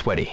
sweaty.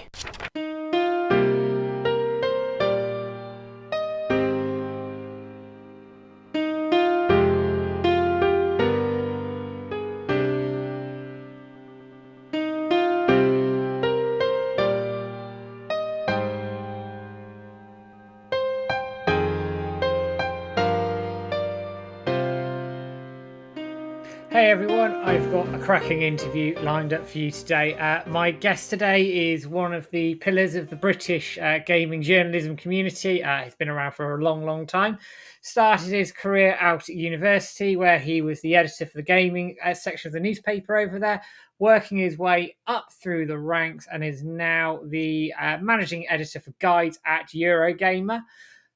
Hey everyone, I've got a cracking interview lined up for you today. My guest today is one of the pillars of the British gaming journalism community. He's been around for a long time. Started his career out at university where he was the editor for the gaming section of the newspaper over there, working his way up through the ranks and is now the managing editor for guides at Eurogamer.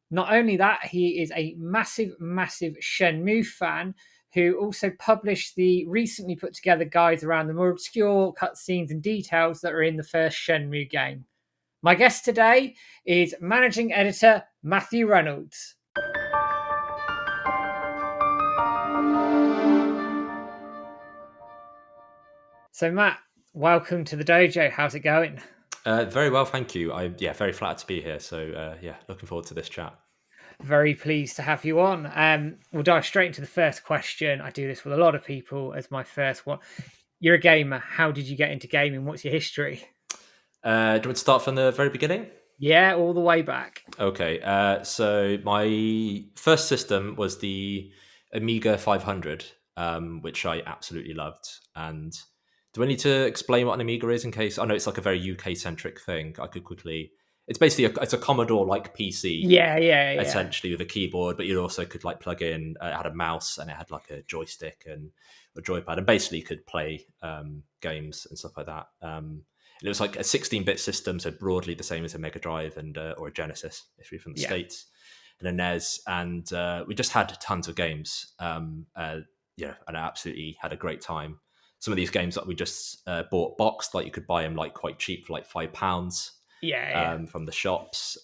Not only that, he is a massive Shenmue fan who also published the recently put together guides around the more obscure cutscenes and details that are in the first Shenmue game. My guest today is managing editor Matthew Reynolds. So Matt, welcome to the dojo. How's it going? Very well, thank you. I'm very flattered to be here. So looking forward to this chat. Very pleased to have you on. We'll dive straight into the first question. I do this with a lot of people as my first one. You're a gamer. How did you get into gaming? What's your history? Do you want to start from the very beginning? Yeah, all the way back. Okay. So my first system was the Amiga 500, which I absolutely loved. And do I need to explain what an Amiga is in case? I know it's like a very UK centric thing. I could quickly. It's basically it's a Commodore like PC. Yeah. Essentially with a keyboard, but you also could like plug in. It had a mouse and it had like a joystick and a joypad, and basically you could play games and stuff like that. And it was like a 16-bit system, so broadly the same as a Mega Drive and or a Genesis if you're from the States, and a NES. And we just had tons of games. And I absolutely had a great time. Some of these games that we just bought boxed, like you could buy them like quite cheap for like £5. From the shops.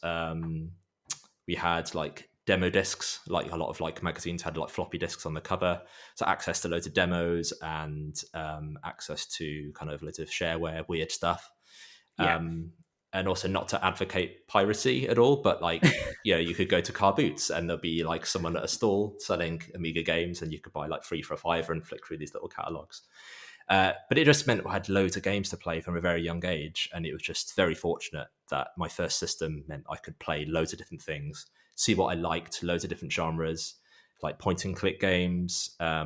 We had like demo discs, like a lot of like magazines had like floppy disks on the cover, so access to loads of demos and access to kind of loads of shareware, weird stuff. And also not to advocate piracy at all, but like you could go to car boots and there'll be like someone at a stall selling Amiga games, and you could buy like 3 for £5 and flick through these little catalogs. But it just meant I had loads of games to play from a very young age, and it was just very fortunate that my first system meant I could play loads of different things, see what I liked, loads of different genres, like point-and-click games. I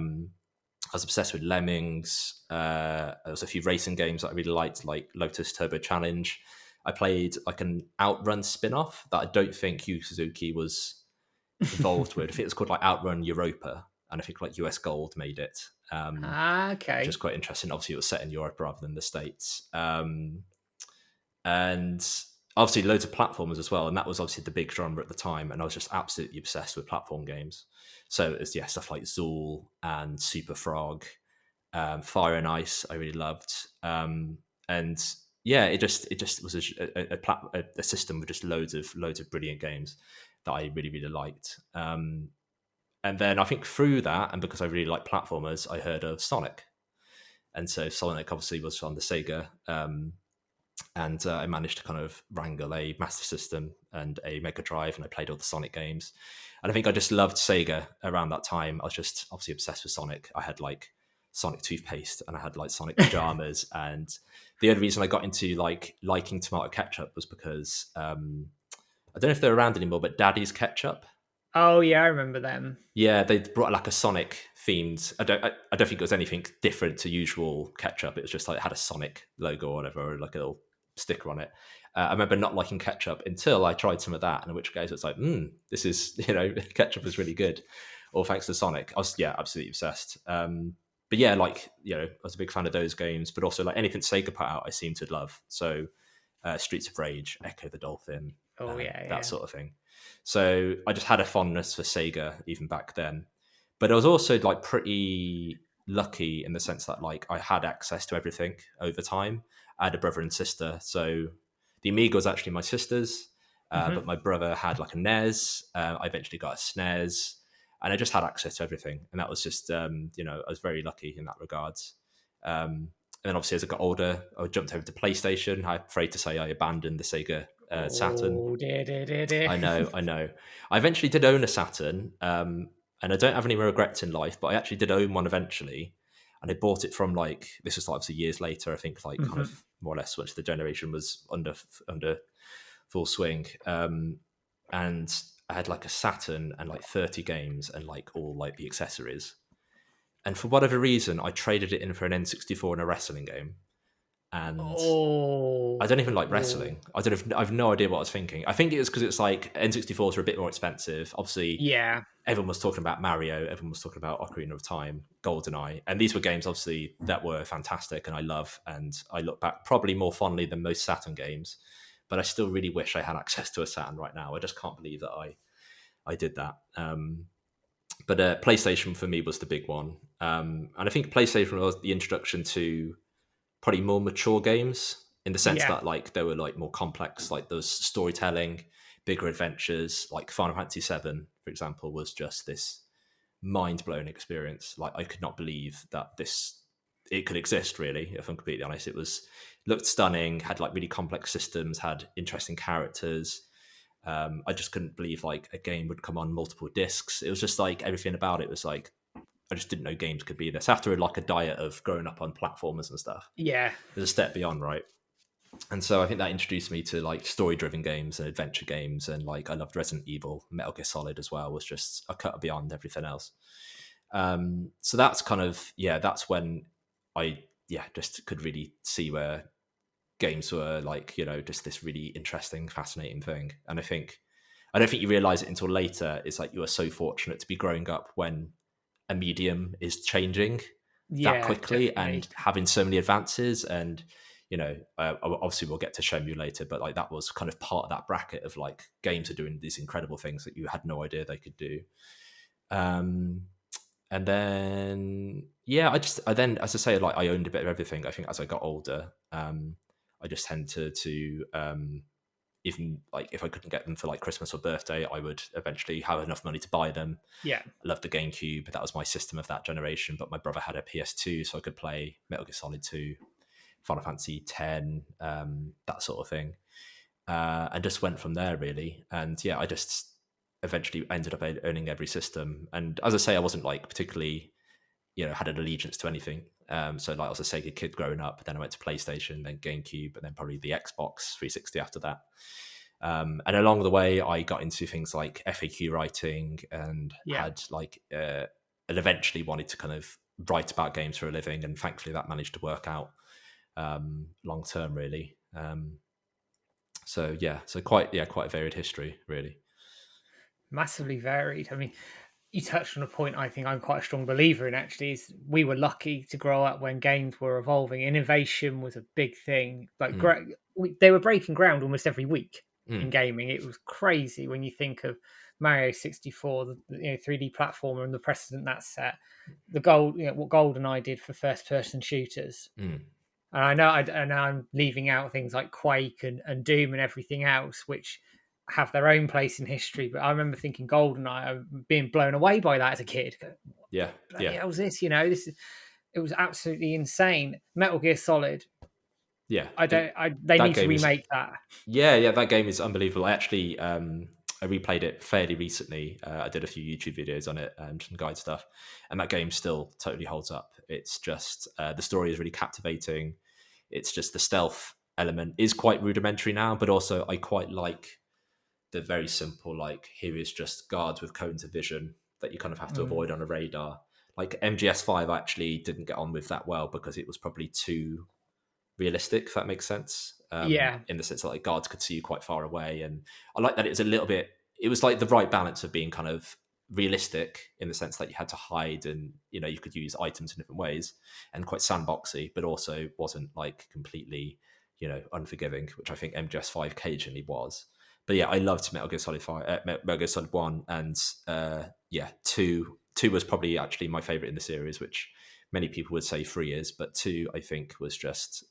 was obsessed with Lemmings. There was a few racing games that I really liked, like Lotus Turbo Challenge. I played like an Outrun spin-off that I don't think Yu Suzuki was involved with. I think it was called like Outrun Europa, and I think like US Gold made it. Okay. Which is quite interesting. Obviously, it was set in Europe rather than the States. And obviously loads of platformers as well. And that was obviously the big genre at the time. And I was just absolutely obsessed with platform games. So it's stuff like Zool and Super Frog, Fire and Ice I really loved. And it just was a system with just loads of brilliant games that I really, really liked. And then I think through that, and because I really like platformers, I heard of Sonic. And so Sonic obviously was on the Sega. And I managed to kind of wrangle a Master System and a Mega Drive, and I played all the Sonic games. And I think I just loved Sega around that time. I was just obviously obsessed with Sonic. I had like Sonic toothpaste and I had like Sonic pajamas. And the only reason I got into like liking tomato ketchup was because I don't know if they're around anymore, but Daddy's Ketchup. Oh yeah, I remember them. Yeah, they brought like a Sonic themed. I don't think it was anything different to usual ketchup. It was just like it had a Sonic logo or whatever, or like a little sticker on it. I remember not liking ketchup until I tried some of that, and in which case it's like, this is ketchup is really good. All thanks to Sonic. I was absolutely obsessed. But yeah, like I was a big fan of those games, but also like anything Sega put out, I seemed to love. So Streets of Rage, Echo the Dolphin, that sort of thing. So I just had a fondness for Sega even back then. But I was also like pretty lucky in the sense that like I had access to everything over time. I had a brother and sister. So the Amiga was actually my sister's, but my brother had like a NES. I eventually got a SNES, and I just had access to everything. And that was just, I was very lucky in that regards. then obviously as I got older, I jumped over to PlayStation. I'm afraid to say I abandoned the Sega Saturn. Oh dear. I know, I know. I eventually did own a Saturn, and I don't have any regrets in life. But I actually did own one eventually, and I bought it from like this was obviously years later. I think like kind Mhm. of more or less once the generation was under full swing, and I had like a Saturn and like 30 games and like all like the accessories. And for whatever reason, I traded it in for an N64 and a wrestling game, and I don't even like Oh, wrestling. I don't. I've no idea what I was thinking. I think it was because it's like N64s are a bit more expensive. Obviously, yeah, everyone was talking about Mario. Everyone was talking about Ocarina of Time, GoldenEye, and these were games obviously that were fantastic and I love. And I look back probably more fondly than most Saturn games. But I still really wish I had access to a Saturn right now. I just can't believe that I did that. But PlayStation for me was the big one, and I think PlayStation was the introduction to probably more mature games in the sense yeah, that like they were like more complex, like those storytelling, bigger adventures. Like Final Fantasy VII, for example, was just this mind blowing experience. Like I could not believe that this it could exist. Really, if I'm completely honest, it was looked stunning, had like really complex systems, had interesting characters. I just couldn't believe like a game would come on multiple discs. It was just like everything about it was like I just didn't know games could be this. After like a diet of growing up on platformers and stuff, yeah, there's a step beyond, right? And so I think that introduced me to like story driven games and adventure games, and like I loved Resident Evil, Metal Gear Solid as well was just a cut beyond everything else. So that's kind of that's when I just could really see where games were like just this really interesting, fascinating thing. And I don't think you realize it until later. It's like you are so fortunate to be growing up when a medium is changing that yeah, quickly definitely. and having so many advances. And obviously we'll get to Shenmue later, but like that was kind of part of that bracket of like games are doing these incredible things that you had no idea they could do. um and then I then, as I say, like I owned a bit of everything. I think as I got older, I just tended to even like if I couldn't get them for like Christmas or birthday, I would eventually have enough money to buy them. Yeah, I loved the GameCube. That was my system of that generation. But my brother had a PS2, so I could play Metal Gear Solid 2, Final Fantasy 10, that sort of thing. And just went from there, really. And I just eventually ended up owning every system. And as I say, I wasn't like particularly, had an allegiance to anything. So like I was a Sega kid growing up. Then I went to PlayStation, then GameCube, and then probably the Xbox 360 after that. And along the way, I got into things like FAQ writing and yeah. had like, and eventually wanted to kind of write about games for a living. And thankfully, that managed to work out long term, really. So quite a varied history, really. Massively varied. I mean, you touched on a point I think I'm quite a strong believer in actually is we were lucky to grow up when games were evolving. Innovation was a big thing. Like Mm, they were breaking ground almost every week in mm, gaming. It was crazy when you think of Mario 64, the 3D platformer and the precedent that set. The gold, what GoldenEye did for first person shooters. mm. And I know I'm leaving out things like Quake and Doom and everything else, which have their own place in history. But I remember thinking GoldenEye, being blown away by that as a kid. What Yeah, bloody yeah, hell's this? It was absolutely insane. Metal Gear Solid. yeah. They That need to game is remake that. yeah. That game is unbelievable. I actually I replayed it fairly recently. I did a few YouTube videos on it and some guide stuff, and that game still totally holds up. It's just the story is really captivating. It's just the stealth element is quite rudimentary now, but also I quite like the very simple like here is just guards with cones of vision that you kind of have to Mm. avoid on a radar. Like MGS5 actually didn't get on with that well because it was probably too realistic, if that makes sense. Yeah, In the sense that like guards could see you quite far away, and I like that it was a little bit. It was like the right balance of being kind of realistic in the sense that you had to hide and you could use items in different ways, and quite sandboxy, but also wasn't like completely unforgiving, which I think MGS5 occasionally was. But I loved Metal Gear Solid 5, Metal Gear Solid 1, and two. Two was probably actually my favorite in the series, which many people would say 3 is, but 2 I think was just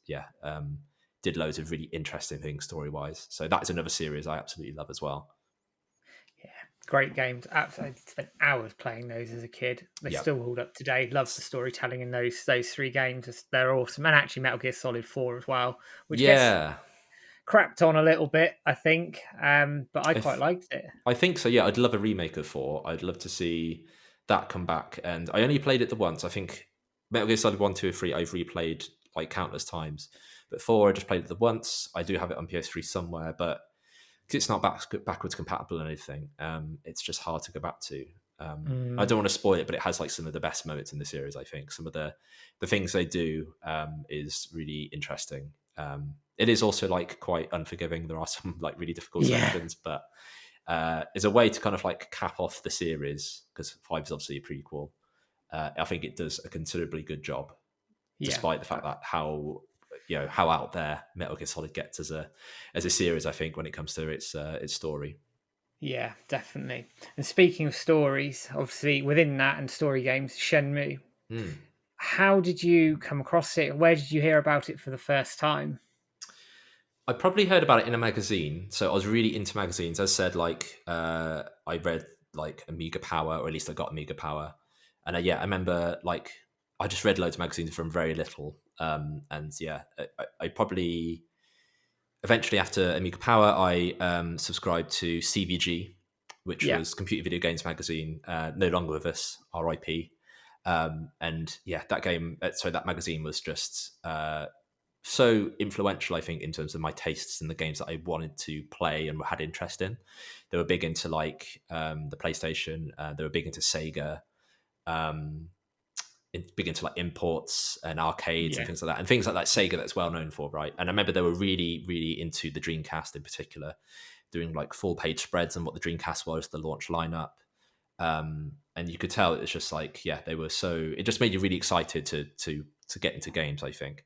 did loads of really interesting things story wise. So that is another series I absolutely love as well. yeah. Great games. Absolutely spent hours playing those as a kid. They Yeah, still hold up today. Love the storytelling in those three games. They're awesome. And actually Metal Gear Solid 4 as well, which gets yeah. crapped on a little bit, I think. But I I quite th- liked it. I think so. Yeah, I'd love a remake of 4. I'd love to see that come back. And I only played it the once. I think Metal Gear Solid 1, 2, and 3 I've replayed like countless times. But 4 I just played it the once. I do have it on PS3 somewhere, but 'cause it's not backwards compatible and anything, it's just hard to go back to. I Mm, don't want to spoil it, but it has like some of the best moments in the series. I think some of the things they do is really interesting. It is also like quite unforgiving. There are some like really difficult yeah, sections, but as a way to kind of like cap off the series, because 5 is obviously a prequel. I think it does a considerably good job, yeah. despite the fact that how out there Metal Gear Solid gets as a series. I think when it comes to its story. Yeah, definitely. And speaking of stories, obviously within that and story games, Shenmue. Hmm. How did you come across it? Where did you hear about it for the first time? I probably heard about it in a magazine, so I was really into magazines. As I said, like I read like Amiga Power, or at least I got Amiga Power, and I remember like I just read loads of magazines from very little, and yeah, I probably eventually after Amiga Power, I subscribed to CVG, which Yeah, was Computer Video Games Magazine, no longer with us, RIP. And yeah, that magazine was just so influential, I think, in terms of my tastes in the games that I wanted to play and had interest in. They were big into like the PlayStation. They were big into Sega. Um, big into like imports and arcades and yeah, things like that, and things like that. Sega that's well known for, right? And I remember they were really, really into the Dreamcast in particular, doing like full page spreads on what the Dreamcast was, the launch lineup. And you could tell it was just like, yeah, they were so. It just made you really excited to get into games, I think.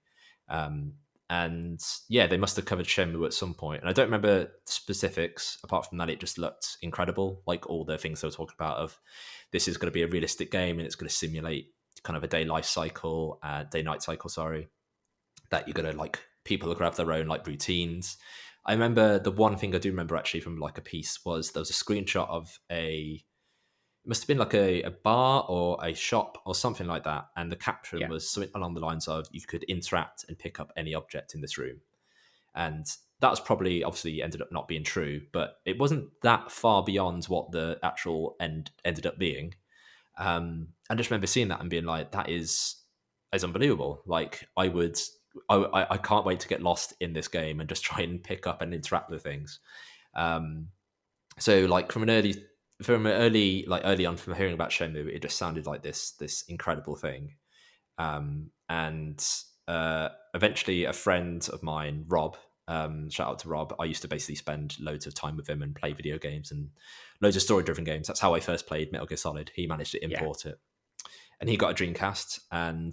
Um, and yeah, they must have covered Shenmue at some point, and I don't remember specifics. Apart from that, it just looked incredible. Like all the things they were talking about of this is going to be a realistic game and it's going to simulate kind of a day night cycle. Sorry, that you're going to like people are going to have their own like routines. I remember the one thing I do remember actually from like a piece was there was a screenshot of it must have been like a bar or a shop or something like that. And the caption yeah, was something along the lines of you could interact and pick up any object in this room. And that was probably obviously ended up not being true, but it wasn't that far beyond what the actual end ended up being. I just remember seeing that and being like, that is unbelievable. Like I can't wait to get lost in this game and just try and pick up and interact with things. Um, so like early on from hearing about Shenmue, it just sounded like this incredible thing. And eventually, a friend of mine, Rob, shout out to Rob. I used to basically spend loads of time with him and play video games and loads of story-driven games. That's how I first played Metal Gear Solid. He managed to yeah, import it, and he got a Dreamcast, and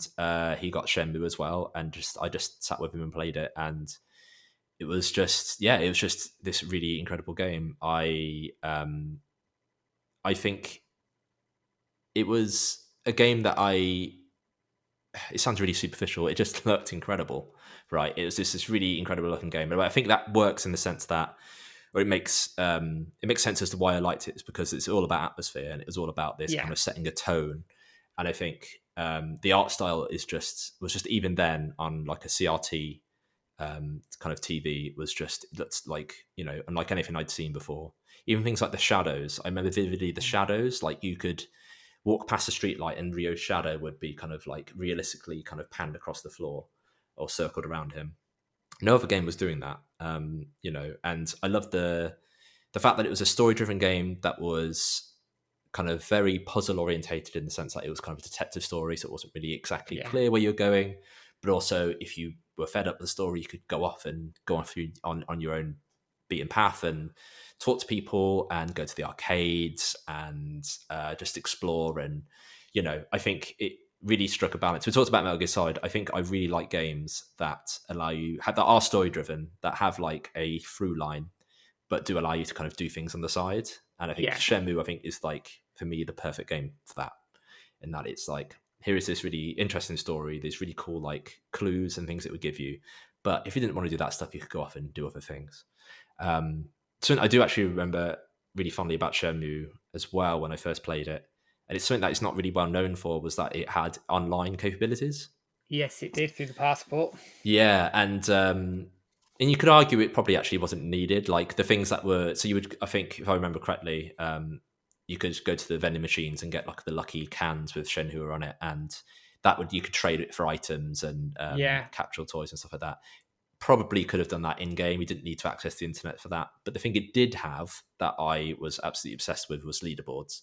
he got Shenmue as well. And I just sat with him and played it, and it was just this really incredible game. I think it was a game that it sounds really superficial. It just looked incredible, right? It was just this really incredible looking game. But I think that works in the sense that, or it makes sense as to why I liked it. It's because it's all about atmosphere and it was all about this yeah, kind of setting a tone. And I think the art style was just even then on like a CRT kind of TV was just that's like unlike anything I'd seen before. Even things like the shadows. I remember vividly the shadows. Like you could walk past a streetlight and Rio's shadow would be kind of like realistically kind of panned across the floor or circled around him. No other game was doing that, and I love the fact that it was a story driven game that was kind of very puzzle orientated in the sense that it was kind of a detective story, so it wasn't really exactly yeah, clear where you're going. But also, if you were fed up with the story, you could go off on your own beaten path and talk to people and go to the arcades and just explore. And I think it really struck a balance. We talked about Metal Gear Solid. I think I really like games that that are story driven, that have like a through line, but do allow you to kind of do things on the side. And I think yeah, Shenmue, I think, is like for me the perfect game for that. In that it's like here is this really interesting story. There's really cool like clues and things it would give you. But if you didn't want to do that stuff, you could go off and do other things. So I do actually remember really fondly about Shenmue as well when I first played it, and it's something that it's not really well known for, was that it had online capabilities. Yes, it did through the passport. Yeah, and you could argue it probably actually wasn't needed. Like the things that were, so you would, I think, if I remember correctly, you could go to the vending machines and get like the lucky cans with Shenhua on it, and that would, you could trade it for items and Yeah. capsule toys and stuff like that. Probably could have done that in game. We didn't need to access the internet for that. But the thing it did have that I was absolutely obsessed with was leaderboards.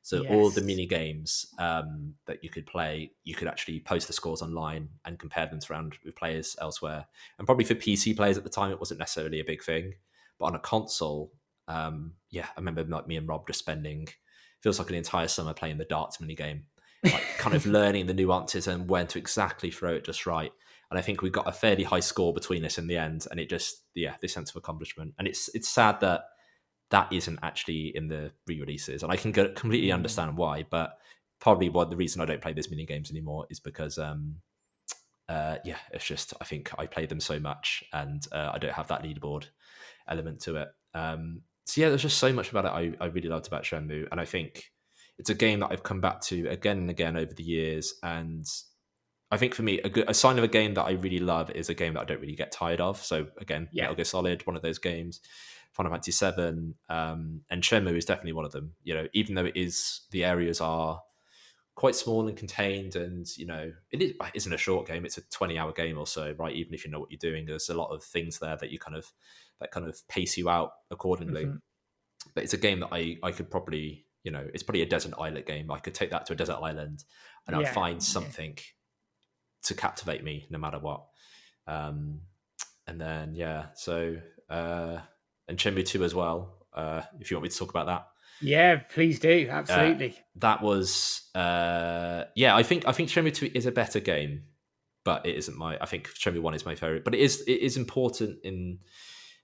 So all the Yes. mini games that you could play, you could actually post the scores online and compare them around with players elsewhere. And probably for PC players at the time, it wasn't necessarily a big thing. But on a console, yeah, I remember like me and Rob just spending, feels like an entire summer playing the darts mini game, like kind of learning the nuances and when to exactly throw it just right. And I think we got a fairly high score between us in the end, and it just, yeah, this sense of accomplishment. And it's sad that that isn't actually in the re-releases, and I can completely Mm. understand why. But probably the reason I don't play those mini games anymore is because, yeah, it's just I think I play them so much, and I don't have that leaderboard element to it. So yeah, there's just so much about it I really loved about Shenmue, and I think it's a game that I've come back to again and again over the years. And I think for me, a sign of a game that I really love is a game that I don't really get tired of. So again, Yeah. Metal Gear Solid, one of those games, Final Fantasy VII, and Shenmue is definitely one of them. You know, even though it is, the areas are quite small and contained, and you know, it isn't a short game. It's a 20-hour game or so, right? Even if you know what you're doing, there's a lot of things there that kind of pace you out accordingly. Hmm. But it's a game that I could probably, you know, it's probably a desert island game. I could take that to a desert island, and I'd Yeah. find Yeah. something to captivate me no matter what. Um, and then yeah, so and Shenmue 2 as well. If you want me to talk about that, Yeah, please do. uh, Absolutely. that was yeah. I think Shenmue 2 is a better game, but it isn't my. I think Shenmue 1 is my favorite, but it is important in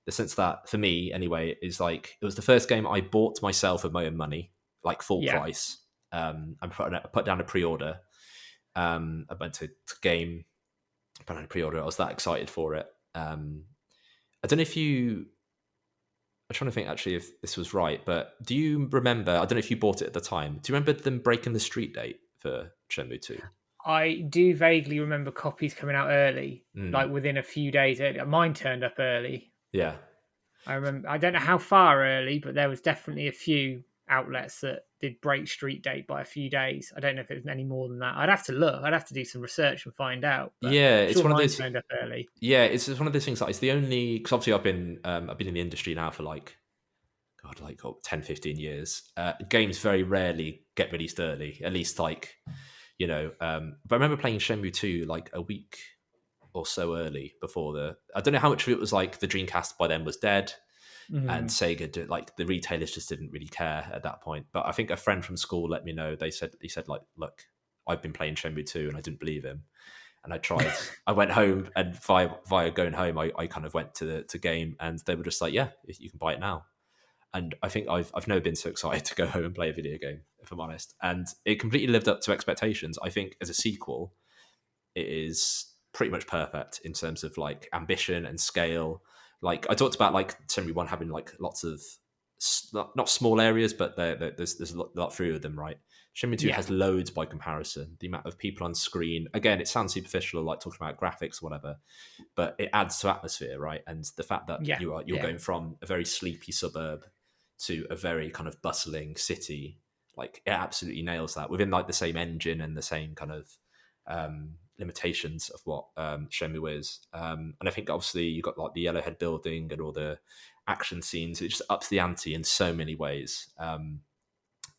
the sense that for me anyway, it is like it was the first game I bought myself with my own money, like full Yeah. price. I put down a pre-order. I went to game, put down a pre-order. I was that excited for it. I don't know if you. I'm trying to think actually if this was right, but do you remember? I don't know if you bought it at the time. Do you remember them breaking the street date for Shenmue 2? I do vaguely remember copies coming out early, Mm, like within a few days early. Mine turned up early. yeah. I remember. I don't know how far early, but there was definitely a few outlets that did break street date by a few days. I don't know if it was any more than that. I'd have to look. I'd have to do some research and find out. But I'm Yeah, it's sure one of mine those. turned up early. Yeah, it's one of those things that it's the only, because obviously I've been in the industry now for like God, like 10, 15 years. Games very rarely get released early, at least like, you know. But I remember playing Shenmue 2 like a week or so early before I don't know how much of it was like the Dreamcast by then was dead, and Mm. Sega did, like the retailers just didn't really care at that point. But I think a friend from school let me know. He said like, look, I've been playing Shenmue 2, and I didn't believe him. And I tried. I went home, and via going home, I kind of went to the game, and they were just like, yeah, you can buy it now. And I think I've never been so excited to go home and play a video game, if I'm honest. And it completely lived up to expectations. I think as a sequel, it is pretty much perfect in terms of like ambition and scale. Like I talked about, like Shenmue 1 having like lots of not small areas, but there's a lot fewer of them, right? Shenmue 2 Yeah. has loads by comparison. The amount of people on screen, again, it sounds superficial, like talking about graphics or whatever, but it adds to atmosphere, right? And the fact that Yeah. you're Yeah. going from a very sleepy suburb to a very kind of bustling city, like it absolutely nails that within like the same engine and the same kind of limitations of what Shenmue is. And I think obviously you got like the Yellowhead building and all the action scenes. It just ups the ante in so many ways.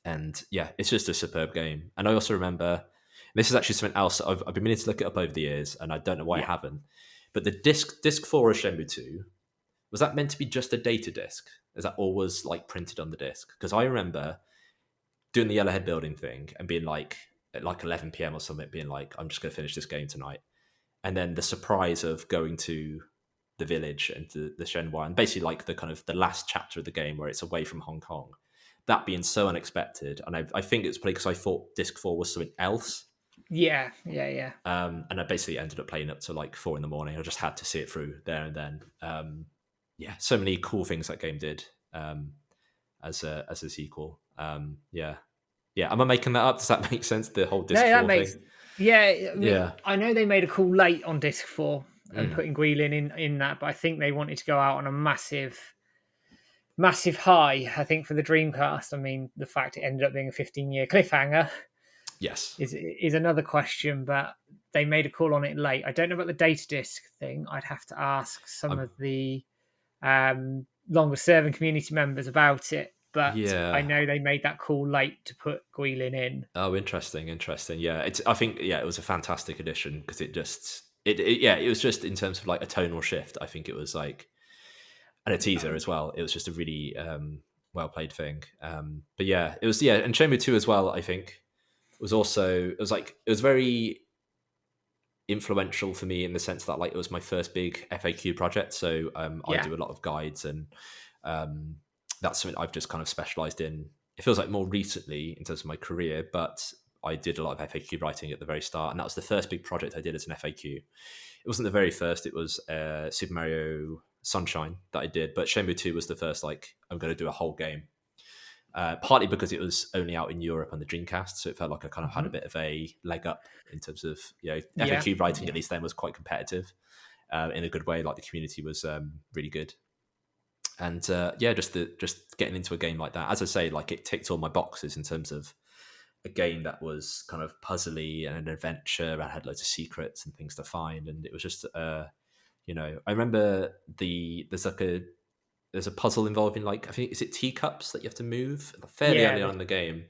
And yeah, it's just a superb game. And I also remember, this is actually something else I've been meaning to look it up over the years, and I don't know why I Yeah. haven't. But the disc 4 of Shenmue 2, was that meant to be just a data disc? Is that always like printed on the disc? Because I remember doing the Yellowhead building thing and being like at like 11 p.m. or something, being like, I'm just going to finish this game tonight. And then the surprise of going to the village and the Shenhua, and basically like the kind of the last chapter of the game where it's away from Hong Kong, that being so unexpected. And I think it's probably because I thought disc 4 was something else. Yeah. Yeah. Yeah. And I basically ended up playing up to like 4 in the morning. I just had to see it through there and then. Yeah, so many cool things that game did. as a sequel. Yeah. Am I making that up? Does that make sense? The whole No, disc that four makes. thing. Yeah, I mean, Yeah. I know they made a call late on disc 4 and Mm. putting Guilin in that, but I think they wanted to go out on a massive high. I think for the Dreamcast. I mean, the fact it ended up being a 15-year cliffhanger Yes. is another question, but they made a call on it late. I don't know about the data disc thing. I'd have to ask some I'm, of the longer serving community members about it, but I yeah. know they made that call late to put Guilin in. Oh, interesting. Yeah, I think it was a fantastic addition because it was just in terms of like a tonal shift. I think it was like, and a teaser as well. It was just a really well played thing. But yeah, it was and Shenmue 2 as well. I think it was very influential for me in the sense that like it was my first big FAQ project. So I Yeah. do a lot of guides, and that's something I've just kind of specialized in. It feels like more recently in terms of my career, but I did a lot of FAQ writing at the very start, and that was the first big project I did as an FAQ. It wasn't the very first; it was Super Mario Sunshine that I did, but Shenmue 2 was the first. Like, I'm going to do a whole game. Partly because it was only out in Europe on the Dreamcast, so it felt like I kind of had a Mhm. bit of a leg up in terms of Yeah. FAQ writing. Yeah. At least then was quite competitive in a good way. Like the community was really good, and just getting into a game like that. As I say, like it ticked all my boxes in terms of a game that was kind of puzzly and an adventure and had loads of secrets and things to find, and it was just I remember there's a puzzle involving like I think is it teacups that you have to move fairly Yeah. early on The in the game,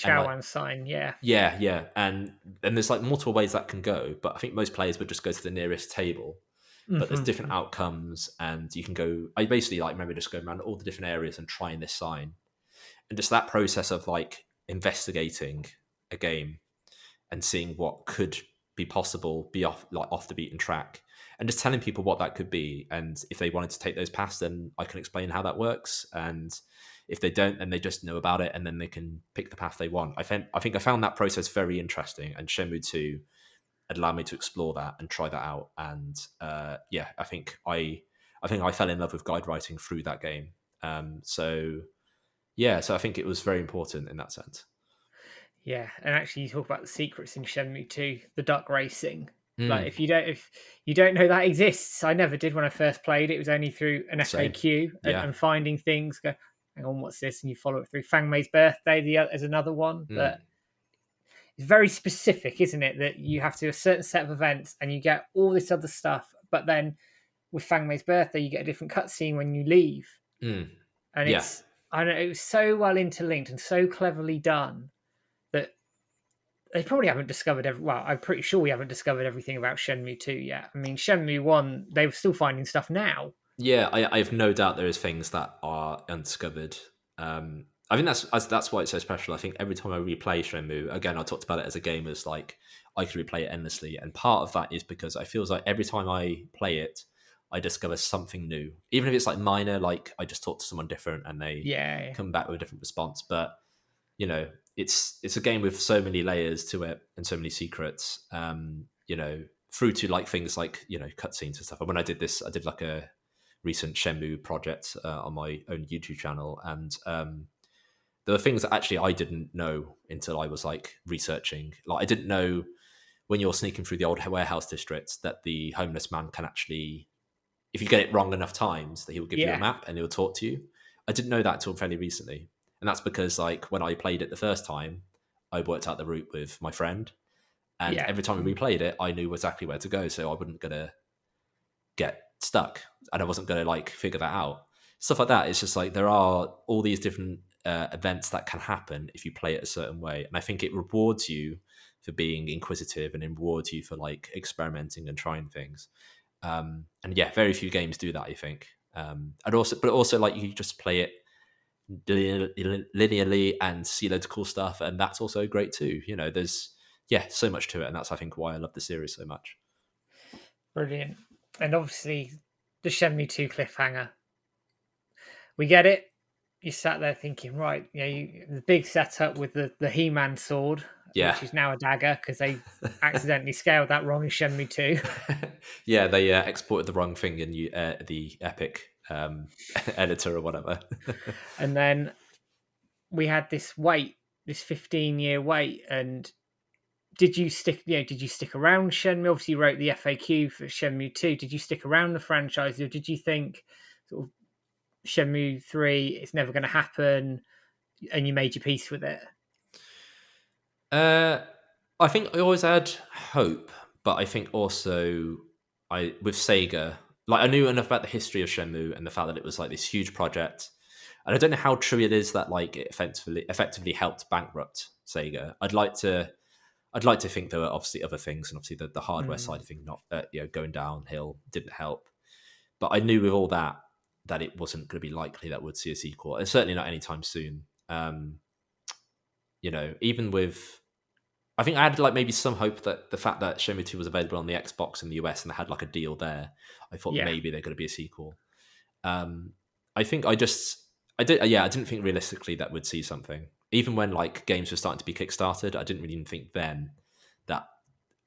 and like Chowan sign. Yeah. yeah, and there's like multiple ways that can go, but I think most players would just go to the nearest table. But there's Hmm. different outcomes, and you can go. I basically like remember just going around all the different areas and trying this sign, and just that process of like investigating a game and seeing what could be possible, be off the beaten track, and just telling people what that could be. And if they wanted to take those paths, then I can explain how that works. And if they don't, then they just know about it, and then they can pick the path they want. I think I found that process very interesting, and Shenmue 2 allowed me to explore that and try that out. And I think I fell in love with guide writing through that game. So I think it was very important in that sense. Yeah. And actually, you talk about the secrets in Shenmue 2, the duck racing. Like Mm, if you don't know that exists, I never did when I first played. It was only through an same. FAQ Yeah. and finding things. Go, hang on, what's this? And you follow it through. Fang Mei's birthday. Is another one Mm, that is very specific, isn't it? That you have to do a certain set of events and you get all this other stuff, but then with Fang Mei's birthday, you get a different cutscene when you leave, mm. and Yeah. I know it was so well interlinked and so cleverly done that they probably haven't discovered well, I'm pretty sure we haven't discovered everything about Shenmue 2 yet. I mean, Shenmue 1, they were still finding stuff now. Yeah, I have no doubt there is things that are undiscovered. I think that's why it's so special. I think every time I replay Shenmue, again, I talked about it as a game as like I could replay it endlessly, and part of that is because I feels like every time I play it, I discover something new, even if it's like minor, like I just talk to someone different and they Yeah. come back with a different response. But it's a game with so many layers to it and so many secrets. Through to like things like cutscenes and stuff. And when I did this, I did like a recent Shenmue project on my own YouTube channel, and there were things that actually I didn't know until I was like researching. Like I didn't know when you're sneaking through the old warehouse districts that the homeless man can actually, if you get it wrong enough times, that he will give you a Yeah. map and he'll talk to you. I didn't know that until fairly recently, and that's because like when I played it the first time, I worked out the route with my friend, and Yeah. every time we replayed it, I knew exactly where to go, so I wasn't gonna get stuck, and I wasn't gonna like figure that out. Stuff like that. It's just like there are all these different events that can happen if you play it a certain way, and I think it rewards you for being inquisitive and it rewards you for like experimenting and trying things. And yeah, very few games do that, I think. But also like you just play it linearly and see loads of cool stuff, and that's also great too. There's so much to it, and that's I think why I love the series so much. Brilliant. And obviously, the Shenmue 2 cliffhanger. We get it. You sat there thinking, right, the big setup with the He-Man sword, Yeah. which is now a dagger because they accidentally scaled that wrong in Shenmue 2. Yeah, they exported the wrong thing in the Epic editor or whatever. And then we had this wait, this 15-year wait, and did you stick? Did you stick around Shenmue? Obviously, you wrote the FAQ for Shenmue II. Did you stick around the franchise, or did you think sort of Shenmue III, it's never going to happen, and you made your peace with it? I think I always had hope, but I think also I with Sega, like I knew enough about the history of Shenmue and the fact that it was like this huge project. And I don't know how true it is that like it effectively helped bankrupt Sega. I'd like to think there were obviously other things, and obviously the hardware side of things not going downhill didn't help. But I knew with all that it wasn't going to be likely that we'd see a sequel, and certainly not anytime soon. Even with I think I had like maybe some hope that the fact that Shenmue 2 was available on the Xbox in the US and they had like a deal there, I thought Yeah, maybe they're going to be a sequel. I think I didn't think realistically that we'd see something. Even when like games were starting to be kickstarted, I didn't really even think then that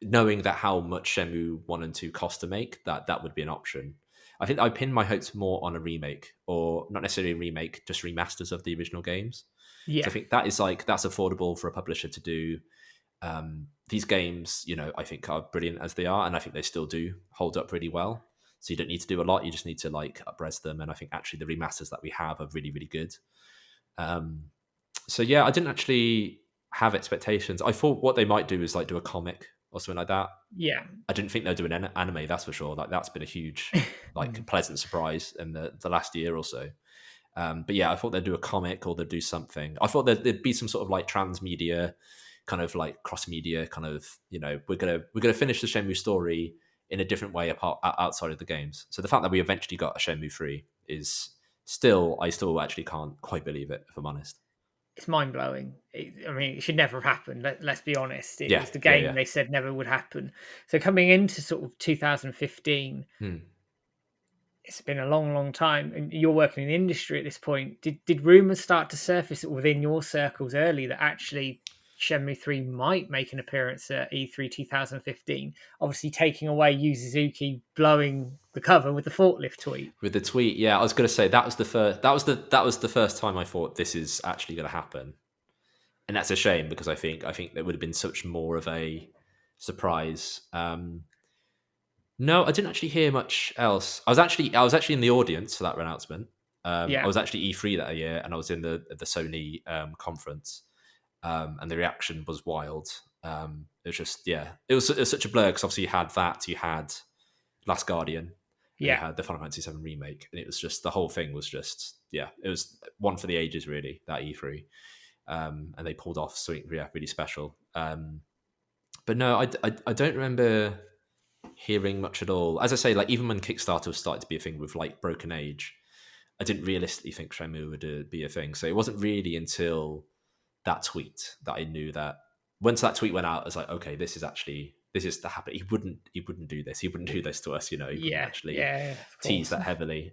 knowing that how much Shenmue 1 and 2 cost to make, that would be an option. I think I pinned my hopes more on a remake, or not necessarily a remake, just remasters of the original games. So yeah, I think that's affordable for a publisher to do. These games, I think are brilliant as they are, and I think they still do hold up really well. So you don't need to do a lot; you just need to like upres them. And I think actually the remasters that we have are really, really good. So yeah, I didn't actually have expectations. I thought what they might do is like do a comic or something like that. yeah. I didn't think they'd do an anime, that's for sure. Like that's been a huge, like pleasant surprise in the last year or so. But yeah, I thought they'd do a comic or they'd do something. I thought there'd be some sort of like transmedia, kind of like cross media, kind of we're gonna finish the Shenmue story in a different way apart outside of the games. So the fact that we eventually got a Shenmue 3 is I still actually can't quite believe it, if I'm honest. It's mind blowing. I mean, it should never have happened. Let's be honest. It Yeah, was the yeah, game yeah. they said never would happen. So coming into sort of 2015, Hmm. it's been a long, long time, and you're working in the industry at this point. Did rumors start to surface within your circles early that actually Shenmue 3 might make an appearance at E3 2015? Obviously, taking away Yu Suzuki blowing the cover with the forklift tweet. With the tweet, yeah, I was going to say that was the first. That was the first time I thought this is actually going to happen, and that's a shame because I think there would have been such more of a surprise. No, I didn't actually hear much else. I was actually in the audience for that announcement. I Yeah, was actually E3 that year, and I was in the Sony conference, and the reaction was wild. It was just it was such a blur because obviously you had Last Guardian, and you yeah, had the Final Fantasy VII remake, and it was just the whole thing was just it was one for the ages really, that E3, and they pulled off something really special. But no, I don't remember hearing much at all. As I say, like even when Kickstarter was starting to be a thing with like Broken Age, I didn't realistically think Shenmue would be a thing. So it wasn't really until that tweet that I knew that once that tweet went out, I was like, okay, this is the habit. He wouldn't do this. He wouldn't do this to us. He wouldn't yeah, actually yeah. Of tease course. that heavily.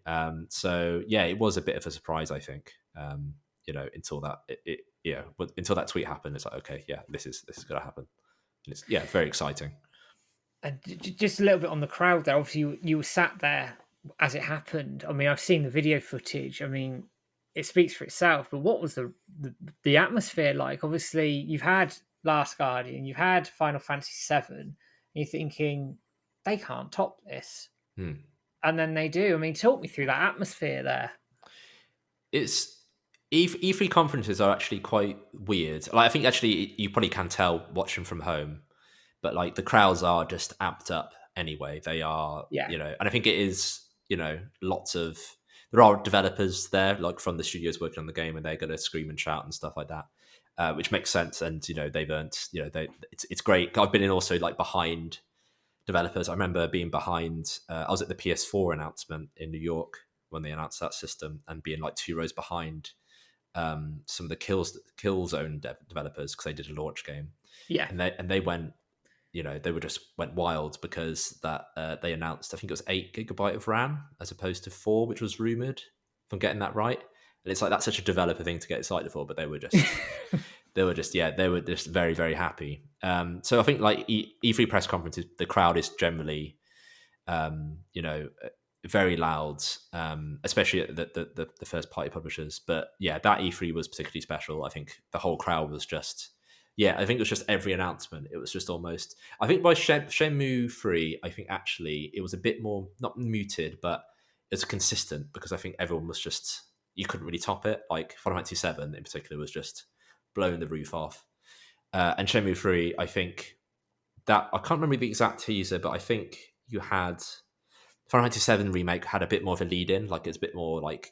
So yeah, it was a bit of a surprise, I think. Until until that tweet happened, it's like, okay, yeah, this is going to happen. And it's very exciting. And just a little bit on the crowd there. Obviously, you were sat there as it happened. I mean, I've seen the video footage. I mean, it speaks for itself. But what was the atmosphere like? Obviously, you've had Last Guardian, you've had Final Fantasy VII. And you're thinking they can't top this, Hmm. and then they do. I mean, talk me through that atmosphere there. It's E3 conferences are actually quite weird. Like I think actually you probably can tell watching from home, but like the crowds are just amped up anyway. They are, Yeah, and I think it is, lots of there are developers there, like from the studios working on the game, and they're going to scream and shout and stuff like that, which makes sense. And they've earned, it's great. I've been in also like behind developers. I remember being behind. I was at the PS4 announcement in New York when they announced that system, and being like 2 rows behind some of the Killzone developers because they did a launch game, yeah, and they went, they were just went wild because that they announced I think it was 8 GB of RAM as opposed to 4, which was rumored. If I'm getting that right, and it's like that's such a developer thing to get excited for, but they were just very, very happy. So I think like E3 press conferences, the crowd is generally, um, you know, very loud, especially at the first party publishers. But yeah, that E3 was particularly special. I think the whole crowd was just, yeah, I think it was just every announcement. It was just almost, I think by Shenmue 3, I think actually it was a bit more, not muted, but it's consistent because I think everyone was just, you couldn't really top it. Like Final Fantasy 7 in particular was just blowing the roof off. And Shenmue 3, I think that, I can't remember the exact teaser, but I think you had Final Fantasy 7 remake had a bit more of a lead in, like it's a bit more like,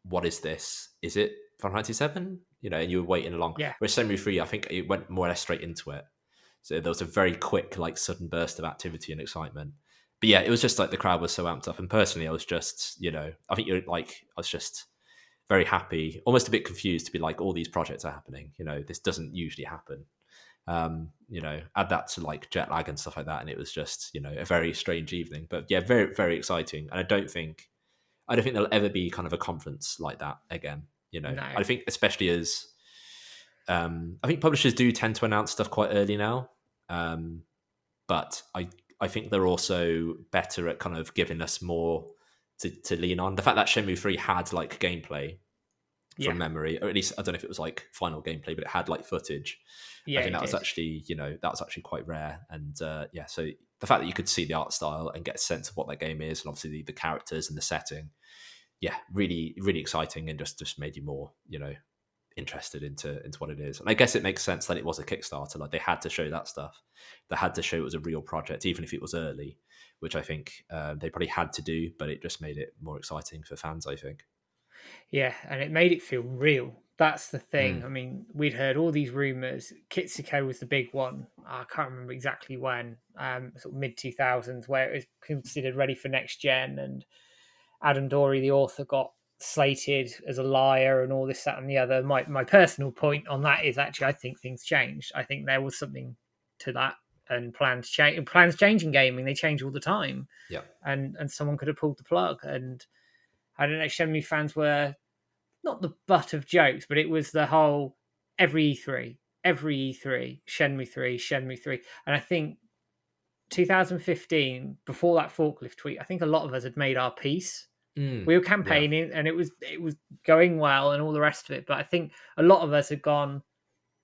what is this? Is it Final Fantasy 7? You know, and you were waiting along. Yeah, Whereas Shenmue 3, I think it went more or less straight into it. So there was a very quick, like sudden burst of activity and excitement. But yeah, it was just like the crowd was so amped up. And personally, I was just, you know, I think you're like, I was just very happy, almost a bit confused to be like, all these projects are happening. You know, this doesn't usually happen. You know, add that to like jet lag and stuff like that, and it was just, you know, a very strange evening. But yeah, very, very exciting. And I don't think there'll ever be kind of a conference like that again. You know, no, I think especially as I think publishers do tend to announce stuff quite early now, but I think they're also better at kind of giving us more to lean on. The fact that Shenmue 3 had like gameplay yeah, from memory, or at least I don't know if it was like final gameplay, but it had like footage. I yeah, think it that was did. actually, you know, that was actually quite rare. And yeah, so the fact that you could see the art style and get a sense of what that game is, and obviously the characters and the setting, yeah, really, really exciting, and just made you more, you know, interested into what it is. And I guess it makes sense that it was a Kickstarter. Like they had to show that stuff. They had to show it was a real project, even if it was early, which I think they probably had to do. But it just made it more exciting for fans, I think. Yeah, and it made it feel real. That's the thing. Mm. I mean, we'd heard all these rumors. Kitsuko was the big one. I can't remember exactly when, sort of mid 2000s, where it was considered ready for next gen. And Adam Dorey, the author, got slated as a liar and all this, that, and the other. My personal point on that is actually, I think things changed. I think there was something to that, and plans change. Plans change in gaming; they change all the time. Yeah. And someone could have pulled the plug. And I don't know, Shenmue fans were not the butt of jokes, but it was the whole every E3, every E3, Shenmue 3, Shenmue 3. And I think 2015, before that forklift tweet, I think a lot of us had made our peace. Mm. We were Yeah. campaigning and it was going well and all the rest of it. But I think a lot of us had gone,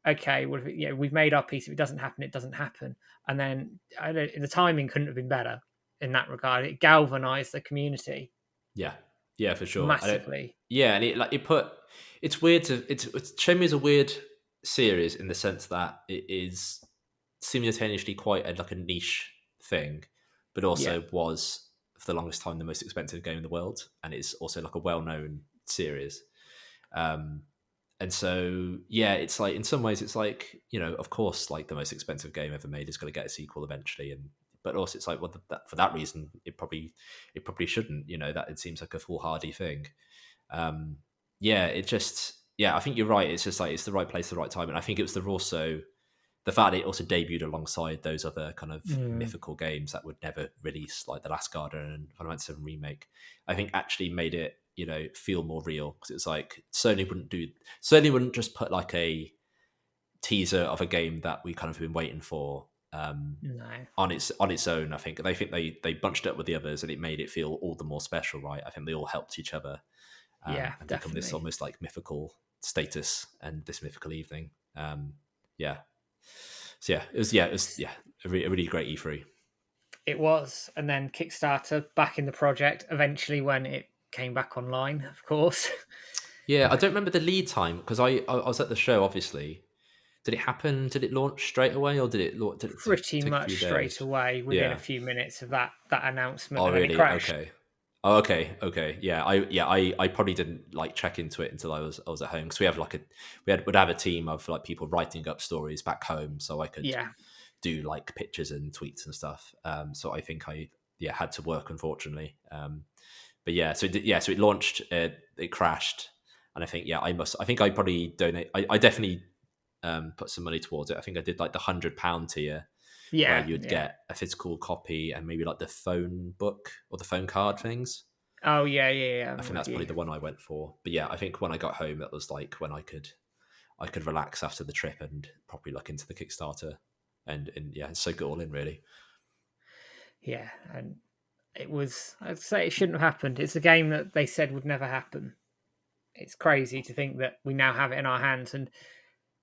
okay, well, yeah, we've made our peace. If it doesn't happen, it doesn't happen. And then I don't, the timing couldn't have been better in that regard. It galvanized the community Yeah, yeah, for sure. massively. Yeah, and it like it put. It's weird to. It's Shenmue is a weird series in the sense that it is simultaneously quite like a niche thing, but Yeah, also was for the longest time the most expensive game in the world, and it's also like a well-known series. Um, and so yeah, it's like in some ways it's like, you know, of course, like the most expensive game ever made is going to get a sequel eventually, and but also it's like, well, for that reason it probably shouldn't, you know, that it seems like a foolhardy thing. um yeah, it just, yeah, I think you're right, it's just like it's the right place, the right time. And I think it was also the fact that it also debuted alongside those other kind of mm, mythical games that would never release, like The Last Guardian and Final Fantasy VII Remake, I think actually made it, you know, feel more real, because it's like Sony wouldn't just put like a teaser of a game that we kind of been waiting for no. on its own. I think they bunched it up with the others, and it made it feel all the more special, right? I think they all helped each other Yeah, and become this definitely. almost like mythical status and this mythical evening. Yeah, so it was a really great E3. It was. And then Kickstarter back in the project eventually when it came back online, of course. Yeah, I don't remember the lead time because I was at the show. Obviously, did it happen? Did it launch straight away, or did it Pretty take a few much straight days? away within a Yeah. few minutes of that announcement, Oh, and then it really? crashed. Okay. Oh, okay. Okay. Yeah. I probably didn't like check into it until I was at home, because we have like would have a team of like people writing up stories back home, so I could Yeah. do like pictures and tweets and stuff. So I think I had to work, unfortunately. But yeah, so it launched, it crashed, and I think I think I probably donate. I definitely put some money towards it. I think I did like the £100 tier, where Yeah. you'd Yeah. get a physical copy and maybe like the phone book or the phone card things. Oh yeah, yeah, yeah. I I'm think with that's probably you. the one I went for. But yeah, I think when I got home, that was like when I could relax after the trip and properly look into the Kickstarter, and yeah, soak it all in really. Yeah. And I'd say it shouldn't have happened. It's a game that they said would never happen. It's crazy to think that we now have it in our hands. And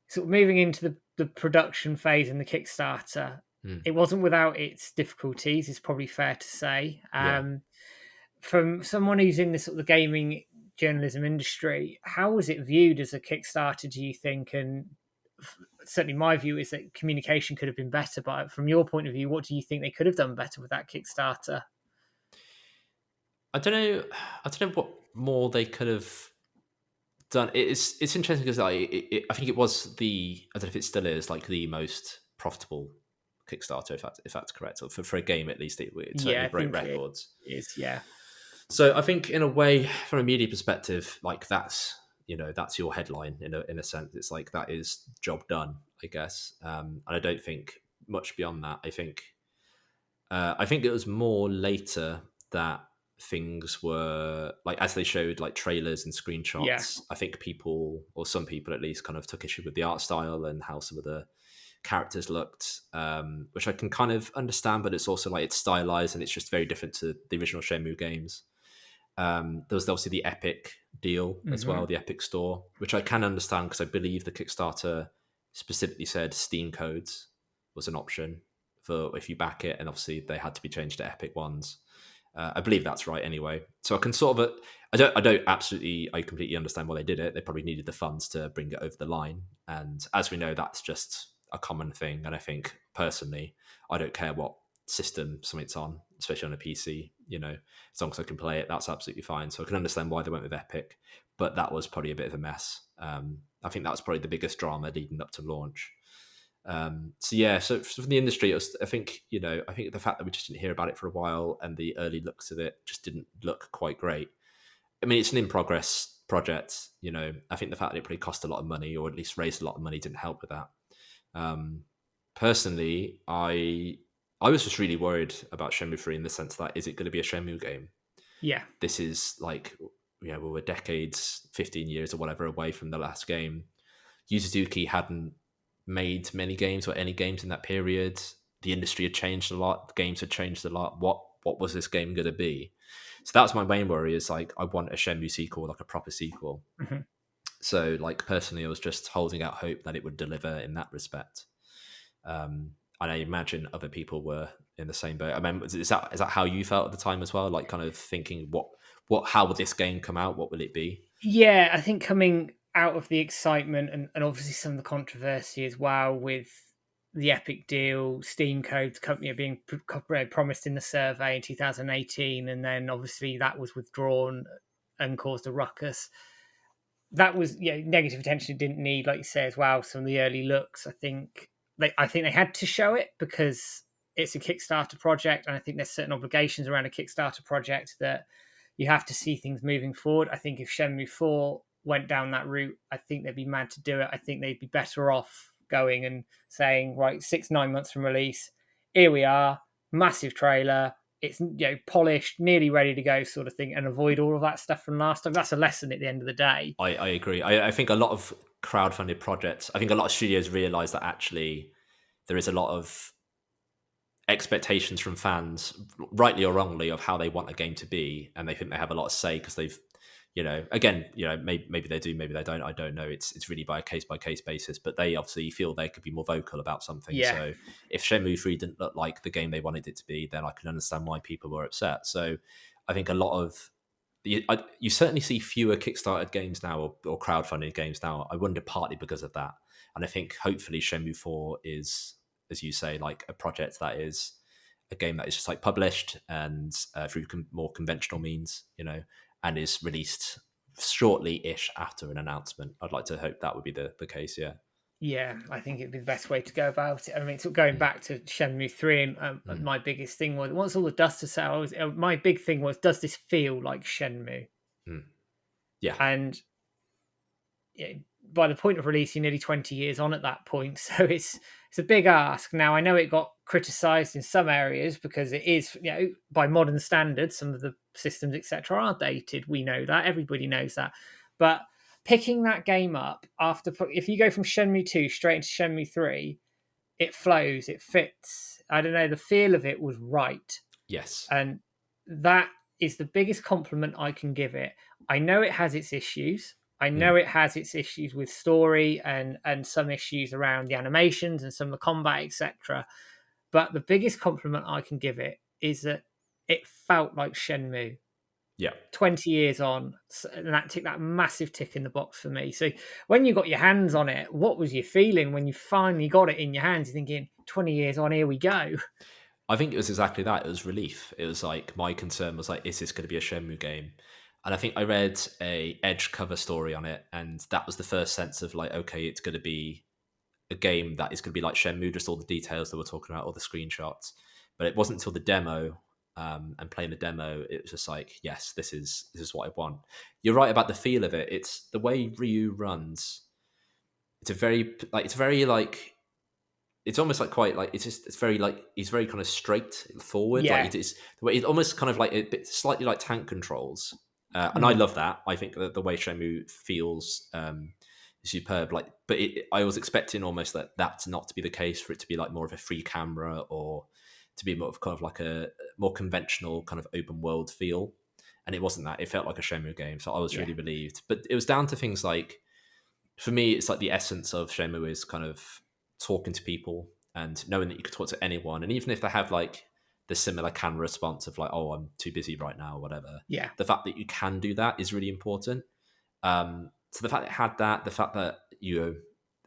sort of moving into the production phase and the Kickstarter, Mm. it wasn't without its difficulties, it's probably fair to say. Yeah. From someone who's in this sort of the gaming journalism industry, how was it viewed as a Kickstarter, do you think? And certainly my view is that communication could have been better, but from your point of view, what do you think they could have done better with that Kickstarter? I don't know. I don't know what more they could have done. It's interesting because I think it was I don't know if it still is like the most profitable Kickstarter, if that's correct, or for a game at least, it Yeah, certainly I broke think it records. is. Yeah. So I think in a way, from a media perspective, like that's your headline in a sense. It's like that is job done, I guess. And I don't think much beyond that. I think it was more later that things were like, as they showed like trailers and Yeah. screenshots. I think people, or some people at least, kind of took issue with the art style and how some of the characters looked, which I can kind of understand, but it's also like it's stylized and it's just very different to the original Shenmue games. There was obviously the Epic deal as Hmm. well, the Epic store, which I can understand because I believe the Kickstarter specifically said Steam codes was an option for if you back it, and obviously they had to be changed to Epic ones. I believe that's right anyway. So I can sort of, I completely understand why they did it. They probably needed the funds to bring it over the line. And as we know, that's just a common thing. And I think personally, I don't care what system something's on, especially on a PC, as long as I can play it, that's absolutely fine. So I can understand why they went with Epic, but that was probably a bit of a mess. I think that was probably the biggest drama leading up to launch. So from the industry, I think the fact that we just didn't hear about it for a while and the early looks of it just didn't look quite great. I mean, it's an in progress project. I think the fact that it probably cost a lot of money, or at least raised a lot of money, didn't help with that. Um, Personally, I was just really worried about Shenmue 3 in the sense that, is it going to be a Shenmue game? Yeah. This is like, we were decades, 15 years or whatever away from the last game. Yu Suzuki hadn't made many games or any games in that period. The industry had changed a lot. The games had changed a lot. What was this game going to be? So that's my main worry, is like, I want a Shenmue sequel, like a proper sequel. Hmm. So like personally, I was just holding out hope that it would deliver in that respect. And I imagine other people were in the same boat. I mean, is that how you felt at the time as well? Like kind of thinking, how will this game come out? What will it be? Yeah, I think coming out of the excitement and obviously some of the controversy as well with the Epic deal, Steam codes company being promised in the survey in 2018, and then obviously that was withdrawn and caused a ruckus. That was negative attention it didn't need, like you say as well. Some of the early looks, I think they had to show it because it's a Kickstarter project, and I think there's certain obligations around a Kickstarter project that you have to see things moving forward. I think if Shenmue 4 went down that route, I think they'd be mad to do it. I think they'd be better off going and saying, right, 6-9 months from release, here we are, massive trailer, it's polished, nearly ready to go, sort of thing, and avoid all of that stuff from last time. That's a lesson at the end of the day. I agree. I think a lot of crowdfunded projects, I think a lot of studios realize that actually there is a lot of expectations from fans, rightly or wrongly, of how they want a game to be, and they think they have a lot of say because they've, again, maybe they do, maybe they don't. I don't know. It's really by case basis, but they obviously feel they could be more vocal about something. Yeah, So if Shenmue 3 didn't look like the game they wanted it to be, then I can understand why people were upset. So I think a lot of you certainly see fewer Kickstarted games now, or crowdfunded games now. I wonder partly because of that, and I think hopefully Shenmue 4 is, as you say, like a project that is a game that is just like published and through more conventional means, and is released shortly-ish after an announcement. I'd like to hope that would be the case. Yeah. yeah, I think it'd be the best way to go about it. I mean, going Mm, back to Shenmue 3, and mm, my biggest thing was, once all the dust has settled, my big thing was, does this feel like Shenmue? mm. Yeah. And yeah, by the point of release, you're nearly 20 years on at that point. So it's a big ask. Now, I know it got criticised in some areas because it is, by modern standards, some of the systems, etc., are dated. We know that. Everybody knows that. But picking that game up if you go from Shenmue 2 straight into Shenmue 3, it flows, it fits. I don't know, the feel of it was right. Yes. And that is the biggest compliment I can give it. I know it has its issues. I know Mm. it has its issues with story and some issues around the animations and some of the combat, etc. But the biggest compliment I can give it is that it felt like Shenmue Yeah. 20 years on, and that ticked that massive tick in the box for me. So when you got your hands on it, what was your feeling when you finally got it in your hands? You're thinking, 20 years on, here we go. I think it was exactly that. It was relief. It was like my concern was like, is this going to be a Shenmue game? And I think I read a Edge cover story on it, and that was the first sense of like, okay, it's going to be a game that is going to be like Shenmue, just all the details that we're talking about, all the screenshots. But it wasn't until the demo and playing the demo, it was just like, yes, this is what I want. You're right about the feel of it. It's the way Ryu runs. It's it's almost like quite like it's very like he's very kind of straight forward, like Yeah. it is the way it's almost kind of like a bit slightly like tank controls, and I Mm. love that. I think that the way Shenmue feels is superb. Like, but I was expecting almost that not to be the case, for it to be like more of a free camera or to be more of kind of like a more conventional kind of open world feel, and it wasn't that. It felt like a Shenmue game, so I was Yeah. really relieved. But it was down to things like, for me, it's like the essence of Shenmue is kind of talking to people and knowing that you could talk to anyone, and even if they have like the similar camera response of like, "Oh, I'm too busy right now," or whatever, Yeah. the fact that you can do that is really important. So the fact that it had that, the fact that you,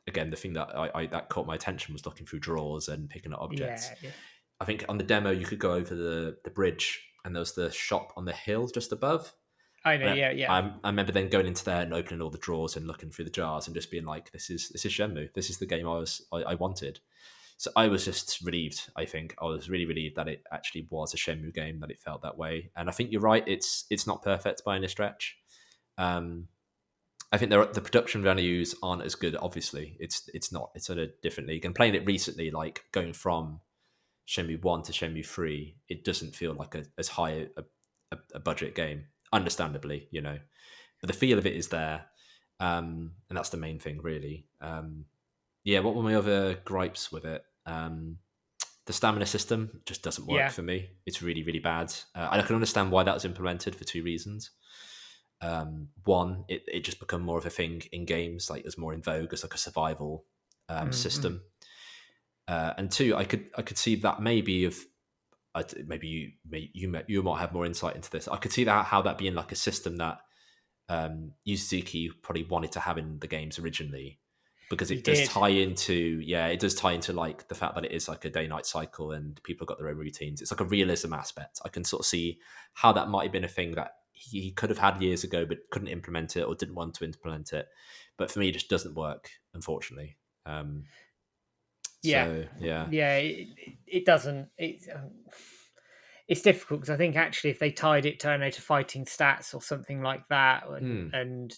again, the thing that I that caught my attention was looking through drawers and picking up objects. Yeah. Yeah. I think on the demo you could go over the bridge, and there was the shop on the hill just above, I know. and Yeah. Yeah. I remember then going into there and opening all the drawers and looking through the jars and just being like, this is Shenmue. This is the game I wanted. So I was just relieved. I think I was really relieved that it actually was a Shenmue game, that it felt that way. And I think you're right. It's not perfect by any stretch. Um, I think the production values aren't as good. Obviously, it's not. It's at a different league. And playing it recently, like going from Shenmue One to Shenmue Three, it doesn't feel like as high a budget game. Understandably, but the feel of it is there, and that's the main thing, really. Yeah, what were my other gripes with it? The stamina system just doesn't work Yeah. for me. It's really, really bad. And I can understand why that was implemented for two reasons. One, it just become more of a thing in games, like as more in vogue as like a survival Mm-hmm. system. And two, I could see that maybe if maybe you might have more insight into this. I could see that how that being like a system that Yu Suzuki probably wanted to have in the games originally, because He it does did. tie into it does tie into like the fact that it is like a day night cycle and people have got their own routines. It's like a realism aspect. I can sort of see how that might have been a thing that he could have had years ago but couldn't implement it or didn't want to implement it. But for me, it just doesn't work, unfortunately. Um, Yeah. so yeah. Yeah. It doesn't. It's difficult because I think actually if they tied it to, I don't know, to fighting stats or something like that, Hmm. and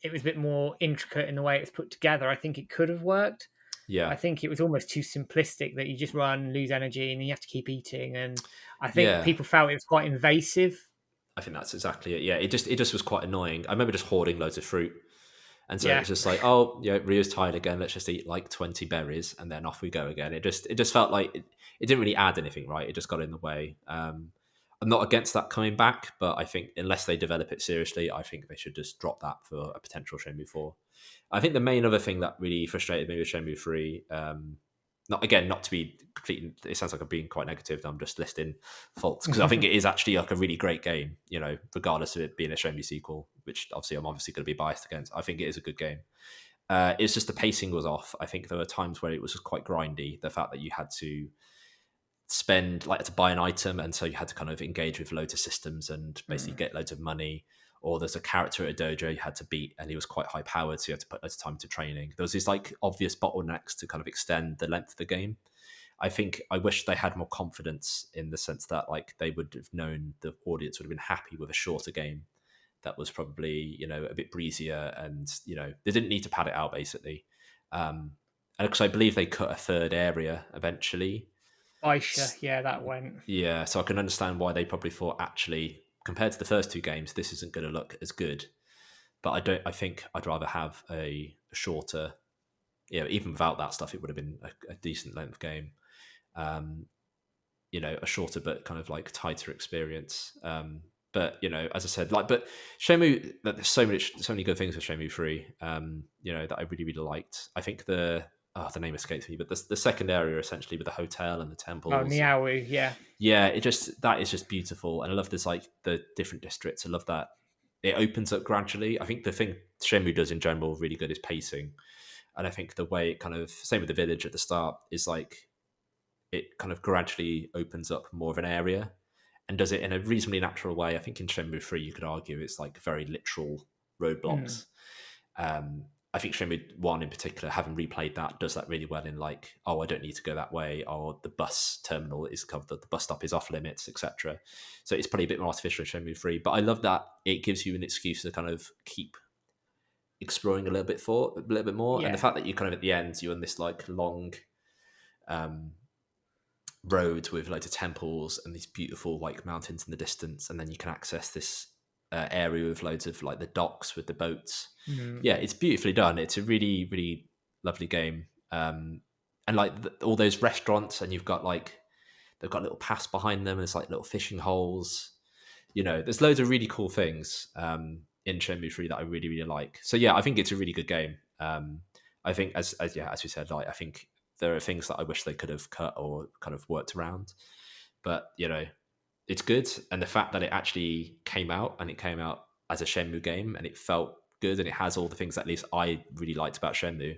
it was a bit more intricate in the way it was put together, I think it could have worked. Yeah. I think it was almost too simplistic that you just run, lose energy, and then you have to keep eating. And I think Yeah. people felt it was quite invasive. I think that's exactly it. Yeah, it just was quite annoying. I remember just hoarding loads of fruit, and so it Yeah, was just like, oh, yeah, Rio's tired again. Let's just eat like 20 berries, and then off we go again. It just felt like it didn't really add anything, right? It just got in the way. I'm not against that coming back, but I think unless they develop it seriously, I think they should just drop that for a potential Shenmue 4. I think the main other thing that really frustrated me with Shenmue 3, not to be completely, it sounds like I'm being quite negative. I'm just listing faults because I think it is actually like a really great game, regardless of it being a Shenmue sequel, which I'm obviously going to be biased against. I think it is a good game. It's just the pacing was off. I think there were times where it was just quite grindy. The fact that you had to spend like to buy an item, and so you had to kind of engage with loads of systems and basically mm, get loads of money. Or there's a character at a dojo you had to beat, and he was quite high powered, so you had to put loads of time to training. There was these like obvious bottlenecks to kind of extend the length of the game. I think I wish they had more confidence in the sense that like they would have known the audience would have been happy with a shorter game that was probably a bit breezier, and they didn't need to pad it out basically. And because I believe they cut a third area eventually. Aisha. Yeah, that went. Yeah, so I can understand why they probably thought, actually, compared to the first two games, this isn't going to look as good. But I don't. I think I'd rather have a shorter. Even without that stuff, it would have been a decent length game. Um, a shorter but kind of like tighter experience. But as I said, like, but Shenmue, there's so many good things with Shenmue 3. That I really really liked. I think the name escapes me, but the second area essentially with the hotel and the Oh, temples. Niaowu, yeah. Yeah, that is just beautiful, and I love this like the different districts. I love that it opens up gradually. I think the thing Shenmue does in general really good is pacing, and I think the way it kind of same with the village at the start is like it kind of gradually opens up more of an area and does it in a reasonably natural way. I think in Shenmue 3 you could argue it's like very literal Mm, roadblocks. I think Shenmue 1 in particular, having replayed that, does that really well in like, oh, I don't need to go that way, or the bus terminal is covered, the bus stop is off limits, etc. So it's probably a bit more artificial in Shenmue 3, but I love that it gives you an excuse to kind of keep exploring a little bit more. And the yeah. fact that you kind of at the end, you're in this like long um, road with loads of temples and these beautiful like mountains in the distance, and then you can access this area with loads of like the docks with the boats. Mm, Yeah, it's beautifully done. It's a really really lovely game. And like all those restaurants, and you've got like they've got little paths behind them, and it's like little fishing holes. There's loads of really cool things in Shenmue 3 that I really really like. So yeah, I think it's a really good game. I think as we said, like I think there are things that I wish they could have cut or kind of worked around, but it's good. And the fact that it actually came out, and it came out as a Shenmue game, and it felt good, and it has all the things that at least I really liked about Shenmue.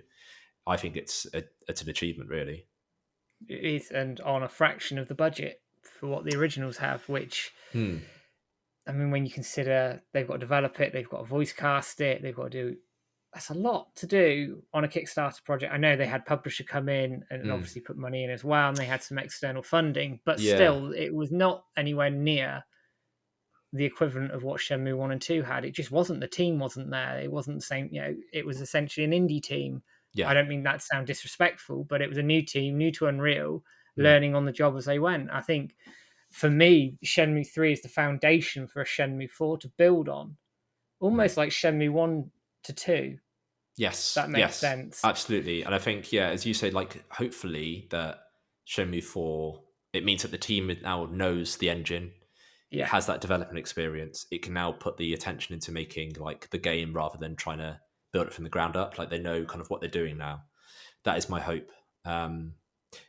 I think it's an achievement, really. it is, and on a fraction of the budget for what the originals have, which, Hmm. I mean, when you consider they've got to develop it, they've got to voice cast it, they've got to do, that's a lot to do on a Kickstarter project. I know they had publisher come in and Hmm. obviously put money in as well, and they had some external funding, but Yeah. still, it was not anywhere near the equivalent of what Shenmue 1 and 2 had. It just wasn't, the team wasn't there. It wasn't the same, it was essentially an indie team. Yeah. I don't mean that to sound disrespectful, but it was a new team, new to Unreal, Hmm. learning on the job as they went. I think for me, Shenmue 3 is the foundation for a Shenmue 4 to build on, Hmm. almost like Shenmue 1 to 2. Yes, That makes yes, sense. absolutely. And I think, yeah, as you say, like hopefully that Shenmue 4, it means that the team now knows the engine. It Yeah. has that development experience. It can now put the attention into making like the game rather than trying to build it from the ground up. Like they know kind of what they're doing now. That is my hope.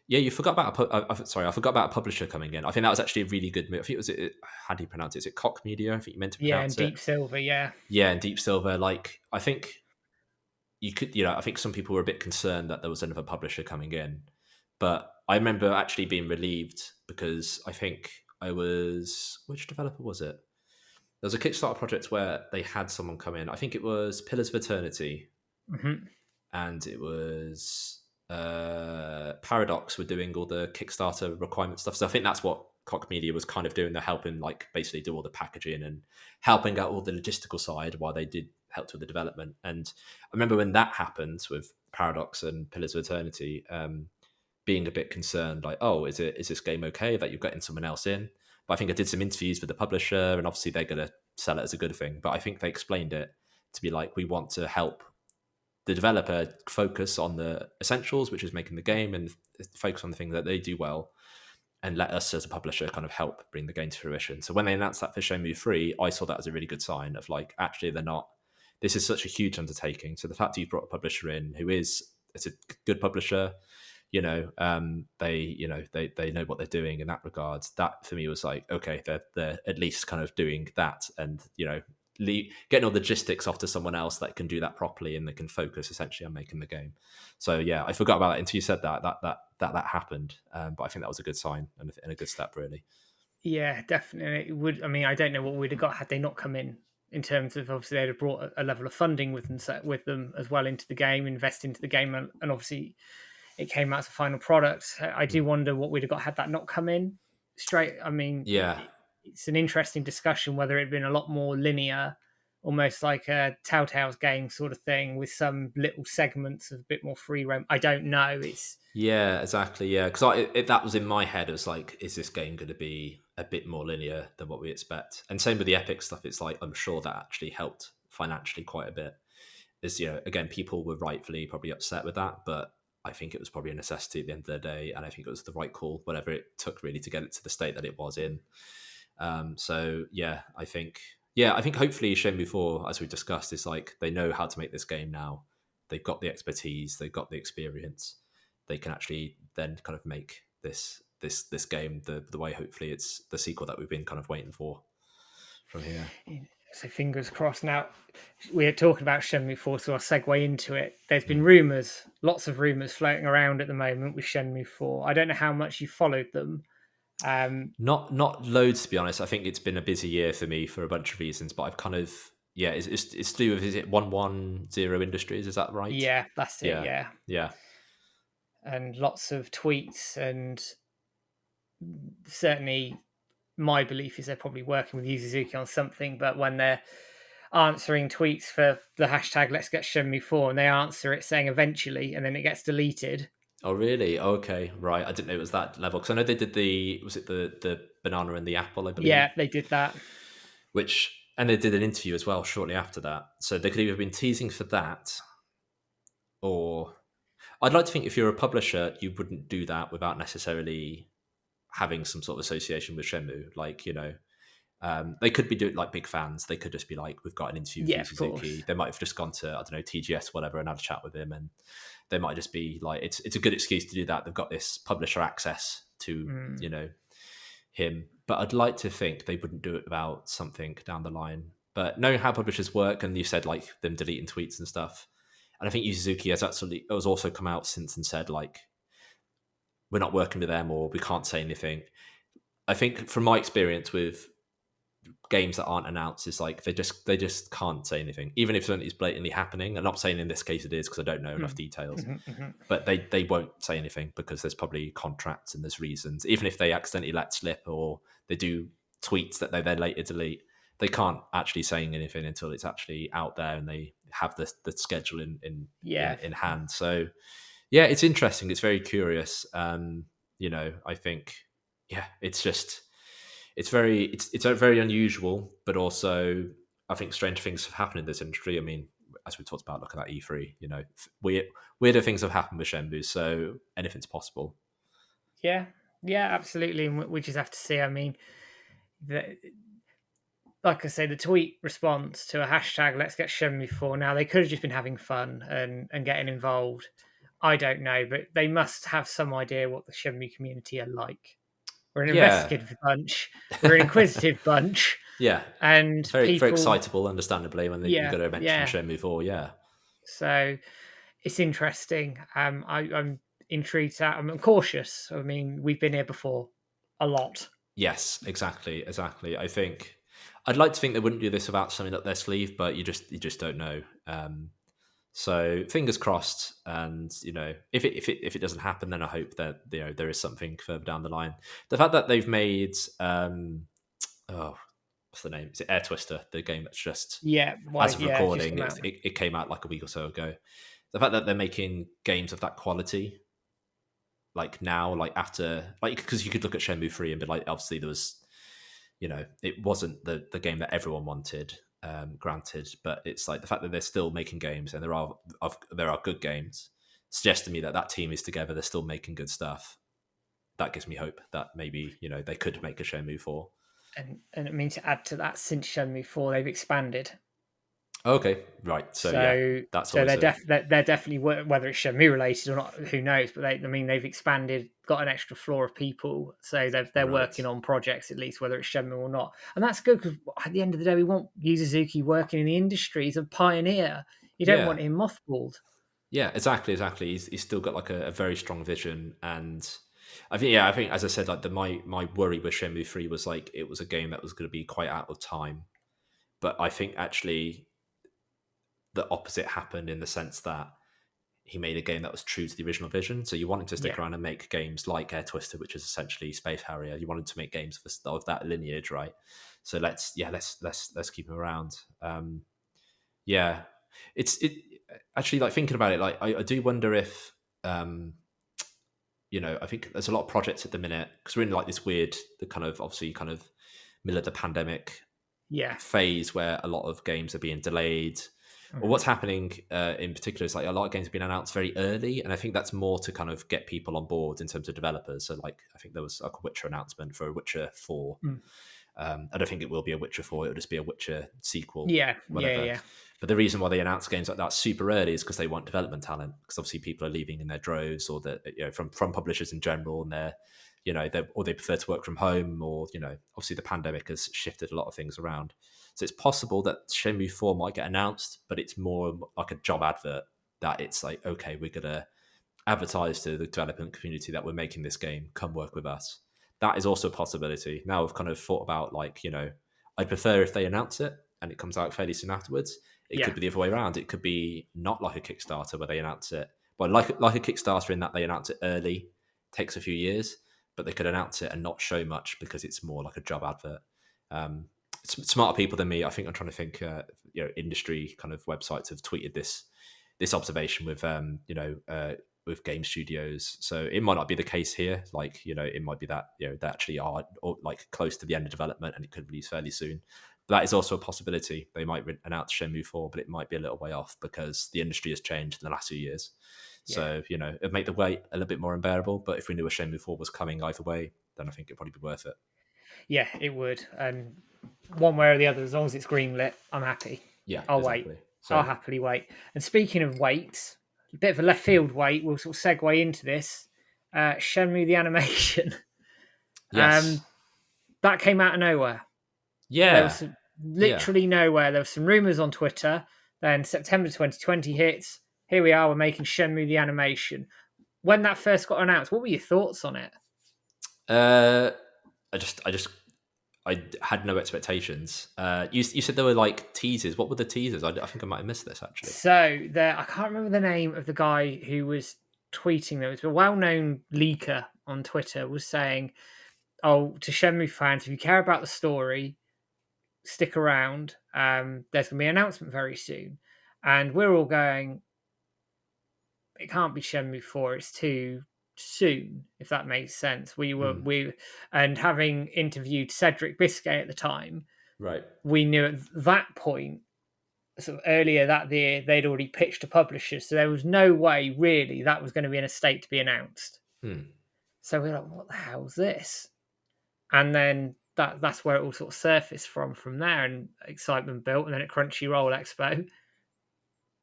Yeah, you forgot about sorry, I forgot about a publisher coming in. I think that was actually a really good move. I think how do you pronounce it? Is it Koch Media? I think you meant to Yeah, and pronounce it. Deep Silver, yeah. Yeah, and Deep Silver. Like I think you could, I think some people were a bit concerned that there was another publisher coming in, but I remember actually being relieved because I think which developer was it? There was a Kickstarter project where they had someone come in. I think it was Pillars of Eternity, Hmm. and it was Paradox were doing all the Kickstarter requirement stuff. So I think that's what Koch Media was kind of doing. They're helping, like, basically do all the packaging and helping out all the logistical side while they did help with the development. And I remember when that happened with Paradox and Pillars of Eternity, being a bit concerned, like, oh, is this game okay that you're getting someone else in? But I think I did some interviews with the publisher, and obviously they're going to sell it as a good thing. But I think they explained it to be like, we want to help the developer focus on the essentials, which is making the game, and focus on the thing that they do well, and let us as a publisher kind of help bring the game to fruition. So when they announced that for Shenmue 3, I saw that as a really good sign of like, actually, they're not. This is such a huge undertaking. So the fact that you've brought a publisher in who it's a good publisher, they know what they're doing in that regards. That for me was like, okay, they're at least kind of doing that, and getting all the logistics off to someone else that can do that properly, and they can focus essentially on making the game. So yeah, I forgot about that until you said that happened. But I think that was a good sign and a good step, really. Yeah, definitely. It would. I mean, I don't know what we'd have got had they not come in terms of, obviously they'd have brought a level of funding with them, with them as well into the game, invest into the game, and obviously it came out as a final product. I do Mm. wonder what we'd have got had that not come in straight. I mean, Yeah, it's an interesting discussion whether it'd been a lot more linear, almost like a Telltale's game sort of thing, with some little segments of a bit more free roam. I don't know. It's yeah, exactly. Yeah, because that was in my head. It was like, is this game going to be a bit more linear than what we expect? And same with the Epic stuff. It's like, I'm sure that actually helped financially quite a bit. Again, people were rightfully probably upset with that, but I think it was probably a necessity at the end of the day, and I think it was the right call, whatever it took really to get it to the state that it was in. So yeah, I think hopefully Shenmue 4, as we discussed, is like they know how to make this game now. They've got the expertise, they've got the experience. They can actually then kind of make this game the way hopefully it's the sequel that we've been kind of waiting for from here. So fingers crossed. Now, we're talking about Shenmue 4, so I'll segue into it. There's been Mm. rumours, lots of rumours floating around at the moment with Shenmue 4. I don't know how much you followed them. Not loads, to be honest. I think it's been a busy year for me for a bunch of reasons, but I've kind of it's to do with, is it 110 Industries? Is that right? Yeah, that's it. Yeah, Yeah, yeah. and lots of tweets, and certainly my belief is they're probably working with Yu Suzuki on something. But when they're answering tweets for the hashtag Let's Get Shenmue 4, and they answer it saying eventually, and then it gets deleted. Oh, really? Okay, right. I didn't know it was that level, because I know they did was it the banana and the apple, I believe. Yeah, they did that. And they did an interview as well shortly after that. So they could either have been teasing for that, or I'd like to think if you're a publisher, you wouldn't do that without necessarily having some sort of association with Shenmue. Like, they could be doing like big fans. They could just be like, we've got an interview with Yeah, Yu of course. Suzuki. They might have just gone to, I don't know, TGS, whatever, and had a chat with him. And they might just be like, it's a good excuse to do that. They've got this publisher access to, him. But I'd like to think they wouldn't do it without something down the line. But knowing how publishers work, and you said like them deleting tweets and stuff, and I think Yu Suzuki has also come out since and said like, we're not working with them, or we can't say anything. I think from my experience with games that aren't announced, is like they just can't say anything, even if something is blatantly happening. I'm not saying in this case it is, because I don't know enough details, but they won't say anything because there's probably contracts and there's reasons. Even if they accidentally let slip, or they do tweets that they then later delete, they can't actually say anything until it's actually out there and they have the schedule in hand. So yeah, it's interesting. It's very curious. I think it's very unusual, but also I think strange things have happened in this industry. I mean, as we talked about, looking at E3, weirder things have happened with Shenmue, so anything's possible. Yeah, absolutely. And we just have to see. I mean, like I say, the tweet response to a hashtag Let's Get Shenmue 4. Now, they could have just been having fun and getting involved. I don't know, but they must have some idea what the Shenmue community are like. We're an investigative bunch. We're an inquisitive bunch. Yeah, and very excitable, understandably, when you've got to mention Shenmue 4. Yeah, so it's interesting. I'm intrigued. I'm cautious. I mean, we've been here before a lot. Yes, exactly. I think I'd like to think they wouldn't do this without something up their sleeve, but you just don't know. So fingers crossed, and if it doesn't happen, then I hope that there is something further down the line. The fact that they've made what's the name? Is it Air Twister? The game that's just as of recording, it came out like a week or so ago. The fact that they're making games of that quality, like now, like after, like, because you could look at Shenmue 3 and be like, obviously there was, it wasn't the game that everyone wanted. Granted, but it's like the fact that they're still making games, and there are good games, suggests to me that team is together. They're still making good stuff. That gives me hope that maybe they could make a Shenmue 4. And I mean, to add to that, since Shenmue 4, they've expanded. Okay, right. So yeah, that's they're definitely, whether it's Shenmue related or not, who knows? But they've expanded, got an extra floor of people, so they're working on projects, at least, whether it's Shenmue or not, and that's good, because at the end of the day, we want Yu Suzuki working in the industry. He's a pioneer. You don't want him mothballed. Yeah, exactly. He's still got like a very strong vision, and I think as I said, like my worry with Shenmue 3 was like it was a game that was going to be quite out of time, but I think actually the opposite happened, in the sense that he made a game that was true to the original vision. So you wanted to stick around and make games like Air Twister, which is essentially Space Harrier. You wanted to make games of that lineage, right? So let's keep him around. It's actually, like, thinking about it, like I do wonder if I think there's a lot of projects at the minute, because we're in like this weird, the kind of obviously kind of middle of the pandemic phase where a lot of games are being delayed. Well, what's happening in particular is like a lot of games have been announced very early, and I think that's more to kind of get people on board in terms of developers. So, like, I think there was like a Witcher announcement for Witcher 4. Mm. I don't think it will be a Witcher 4; it'll just be a Witcher sequel, Yeah, yeah, whatever. yeah, But the reason why they announce games like that super early is because they want development talent. Because obviously people are leaving in their droves, or that from publishers in general, and they prefer to work from home, or obviously the pandemic has shifted a lot of things around. So it's possible that Shenmue 4 might get announced, but it's more like a job advert that it's like, okay, we're gonna advertise to the development community that we're making this game, come work with us. That is also a possibility. Now I've kind of thought about I'd prefer if they announce it and it comes out fairly soon afterwards. It yeah, could be the other way around. It could be not like a Kickstarter where they announce it, but like a Kickstarter in that they announce it early, takes a few years, but they could announce it and not show much because it's more like a job advert. Smarter people than me, I think. I'm trying to think. Industry kind of websites have tweeted this observation with game studios. So it might not be the case here. Like, it might be that, they actually are like close to the end of development and it could release fairly soon. But that is also a possibility. They might announce Shenmue 4, but it might be a little way off because the industry has changed in the last few years. yeah, So, it'd make the wait a little bit more unbearable. But if we knew a Shenmue 4 was coming either way, then I think it'd probably be worth it. yeah. It would, and one way or the other, as long as it's greenlit, I'm happy. Yeah, I'll exactly. wait. I'll So, happily wait. And speaking of wait, a bit of a left field wait. We'll sort of segue into this. Shenmue the animation. yes. That came out of nowhere. There Yeah. was Yeah. literally nowhere. There were some rumors on Twitter. Then September 2020 hits. Here we are. We're making Shenmue the animation. When that first got announced, what were your thoughts on it? Uh, I had no expectations. You said there were like teasers. What were the teasers? I think I might have missed this actually. So there, I can't remember the name of the guy who was tweeting. There was a well-known leaker on Twitter was saying, "Oh, to Shenmue fans, if you care about the story, stick around. There's going to be an announcement very soon." And we're all going, "It can't be Shenmue 4. It's too soon." If that makes sense. We and having interviewed Cedric Biscay at the time, Right. we knew at that point, sort of earlier that year, they'd already pitched to publishers, so there was no way really that was going to be in a state to be announced. Hmm. So we're like, what the hell's this? And then that's where it all sort of surfaced from there, and excitement built. And then at Crunchyroll Expo,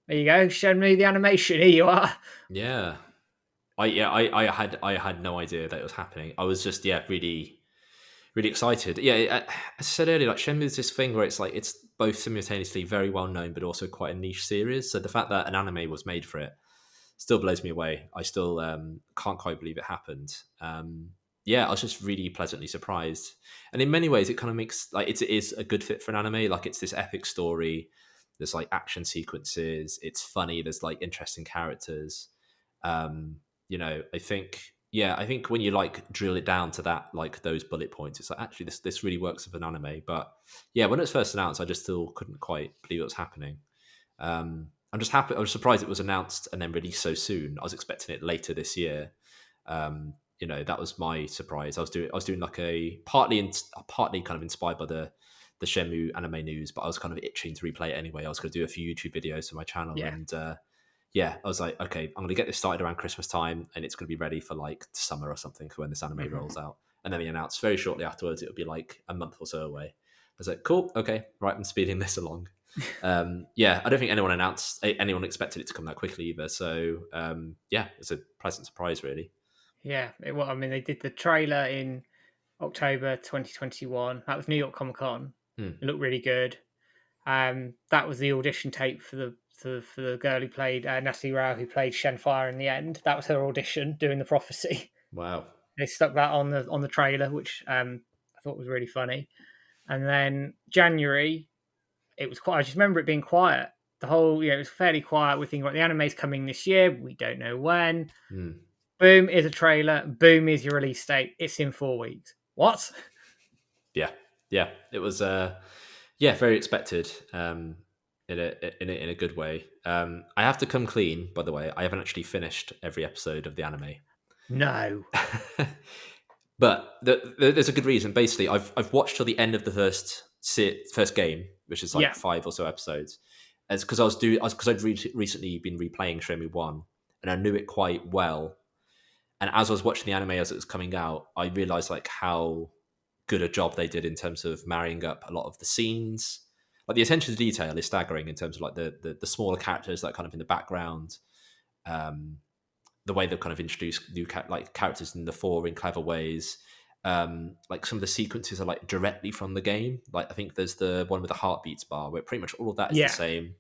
there you go, Shenmue the animation. Here you are. Yeah. I had no idea that it was happening. I was just really really excited. Yeah, as I said earlier, like Shenmue is this thing where it's like it's both simultaneously very well known but also quite a niche series. So the fact that an anime was made for it still blows me away. I still can't quite believe it happened. Yeah, I was just really pleasantly surprised, and in many ways, it kind of makes like it is a good fit for an anime. Like it's this epic story. There's like action sequences. It's funny. There's like interesting characters. I think I think when you like drill it down to that, like those bullet points, it's like actually this really works with an anime. But yeah, when it was first announced, I just still couldn't quite believe it was happening. I'm just happy. I was surprised it was announced and then released so soon. I was expecting it later this year. That was my surprise. I was doing like partly kind of inspired by the Shenmue anime news, but I was kind of itching to replay it anyway. I was going to do a few YouTube videos for my channel, Yeah. and I was like, okay, I'm going to get this started around Christmas time, and it's going to be ready for like summer or something for when this anime rolls out. And then they announced very shortly afterwards it'll be like a month or so away. I was like, cool, okay, right, I'm speeding this along. I don't think anyone expected it to come that quickly either. So it's a pleasant surprise, really. Yeah. Well, I mean, they did the trailer in October 2021. That was New York Comic Con. It looked really good. That was the audition tape for the girl who played Natalie Rao, who played Shenfire in the end. That was her audition doing the prophecy. Wow. They stuck that on the trailer, which I thought was really funny. And then January, it was quiet. I just remember it being quiet. The whole, it was fairly quiet. We're thinking about the anime's coming this year. We don't know when. Boom is a trailer. Boom is your release date. It's in 4 weeks. What? Yeah. It was very expected. In a good way. I have to come clean, by the way. I haven't actually finished every episode of the anime. No. But there's a good reason. Basically, I've watched till the end of the first game, which is like 5 or so episodes, as because I'd recently been replaying Shenmue One, and I knew it quite well. And as I was watching the anime as it was coming out, I realized like how good a job they did in terms of marrying up a lot of the scenes. Like the attention to detail is staggering in terms of like the smaller characters that are kind of in the background. Um, the way they've kind of introduced new like characters in the four in clever ways. Like some of the sequences are like directly from the game. Like I think there's the one with the heartbeats bar where pretty much all of that is the Yeah, same.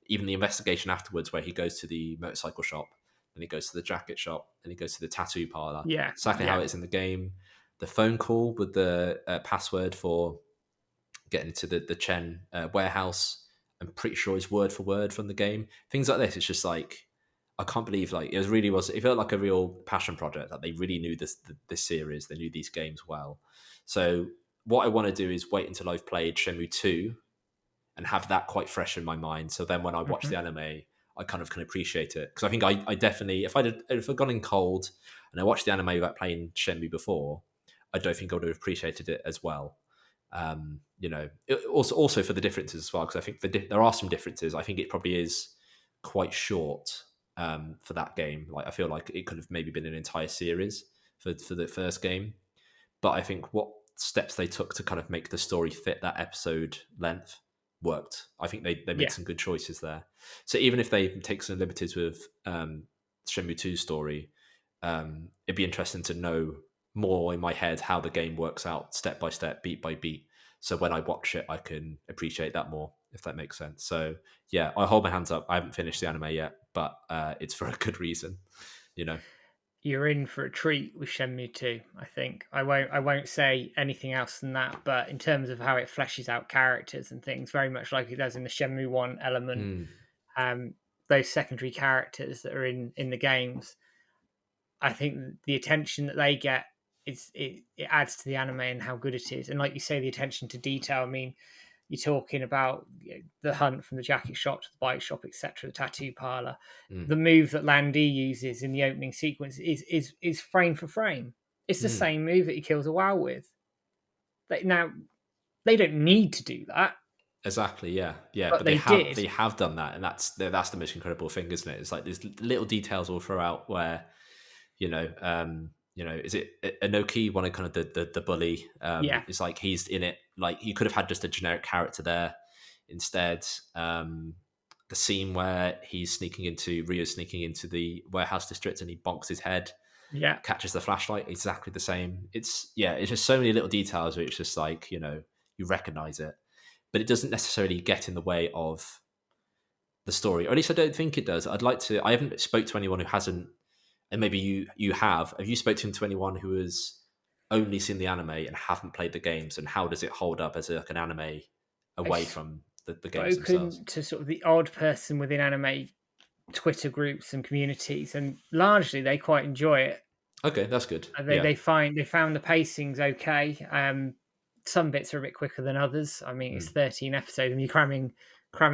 Even the investigation afterwards where he goes to the motorcycle shop, then he goes to the jacket shop, then he goes to the tattoo parlor. yeah, Exactly how yeah, it is in the game. The phone call with the password for getting into the Chen warehouse. I'm pretty sure is word for word from the game. Things like this, it's just like I can't believe like it felt like a real passion project that they really knew this series, they knew these games well. So what I want to do is wait until I've played Shenmue 2 and have that quite fresh in my mind. So then when I watch hmm the anime, I kind of can appreciate it because I think I definitely if I'd gone in cold and I watched the anime without playing Shenmue before, I don't think I would have appreciated it as well. Also for the differences as well because I think there are some differences. I think it probably is quite short for that game. Like I feel like it could have maybe been an entire series for the first game, but I think what steps they took to kind of make the story fit that episode length worked. I think they made yeah. some good choices there. So even if they take some liberties with Shenmue 2 story, it'd be interesting to know more in my head how the game works out step by step, beat by beat. So when I watch it, I can appreciate that more, if that makes sense. So yeah, I hold my hands up. I haven't finished the anime yet, but it's for a good reason, you know. You're in for a treat with Shenmue 2, I think. I won't say anything else than that, but in terms of how it fleshes out characters and things, very much like it does in the Shenmue 1 element, Mm, um, those secondary characters that are in the games, I think the attention that they get it adds to the anime and how good it is. And like you say, the attention to detail. I mean, you're talking about the hunt from the jacket shop to the bike shop, etc., the tattoo parlor. mm, The move that Landy uses in the opening sequence is frame for frame. It's the mm. same move that he kills a WoW with. Now they don't need to do that, Exactly, yeah, yeah, but but they did. they have done that, and that's the most incredible thing, isn't it? It's like there's little details all throughout where is it Inoki, one of kind of the bully? Yeah, It's like he's in it. Like you could have had just a generic character there instead. The scene where Rio's sneaking into the warehouse district and he bonks his head, yeah. catches the flashlight, exactly the same. It's just so many little details where it's just like you recognize it, but it doesn't necessarily get in the way of the story, or at least I don't think it does. I'd like to. I haven't spoke to anyone who hasn't, and maybe you have. Have you spoken to anyone who has only seen the anime and haven't played the games? And how does it hold up as like an anime away I've from the games themselves? spoken to sort of the odd person within anime Twitter groups and communities, and largely they quite enjoy it. Okay, that's good. They Yeah. they found the pacing's okay. Some bits are a bit quicker than others. I mean, it's Mm. 13 episodes, and you're cramming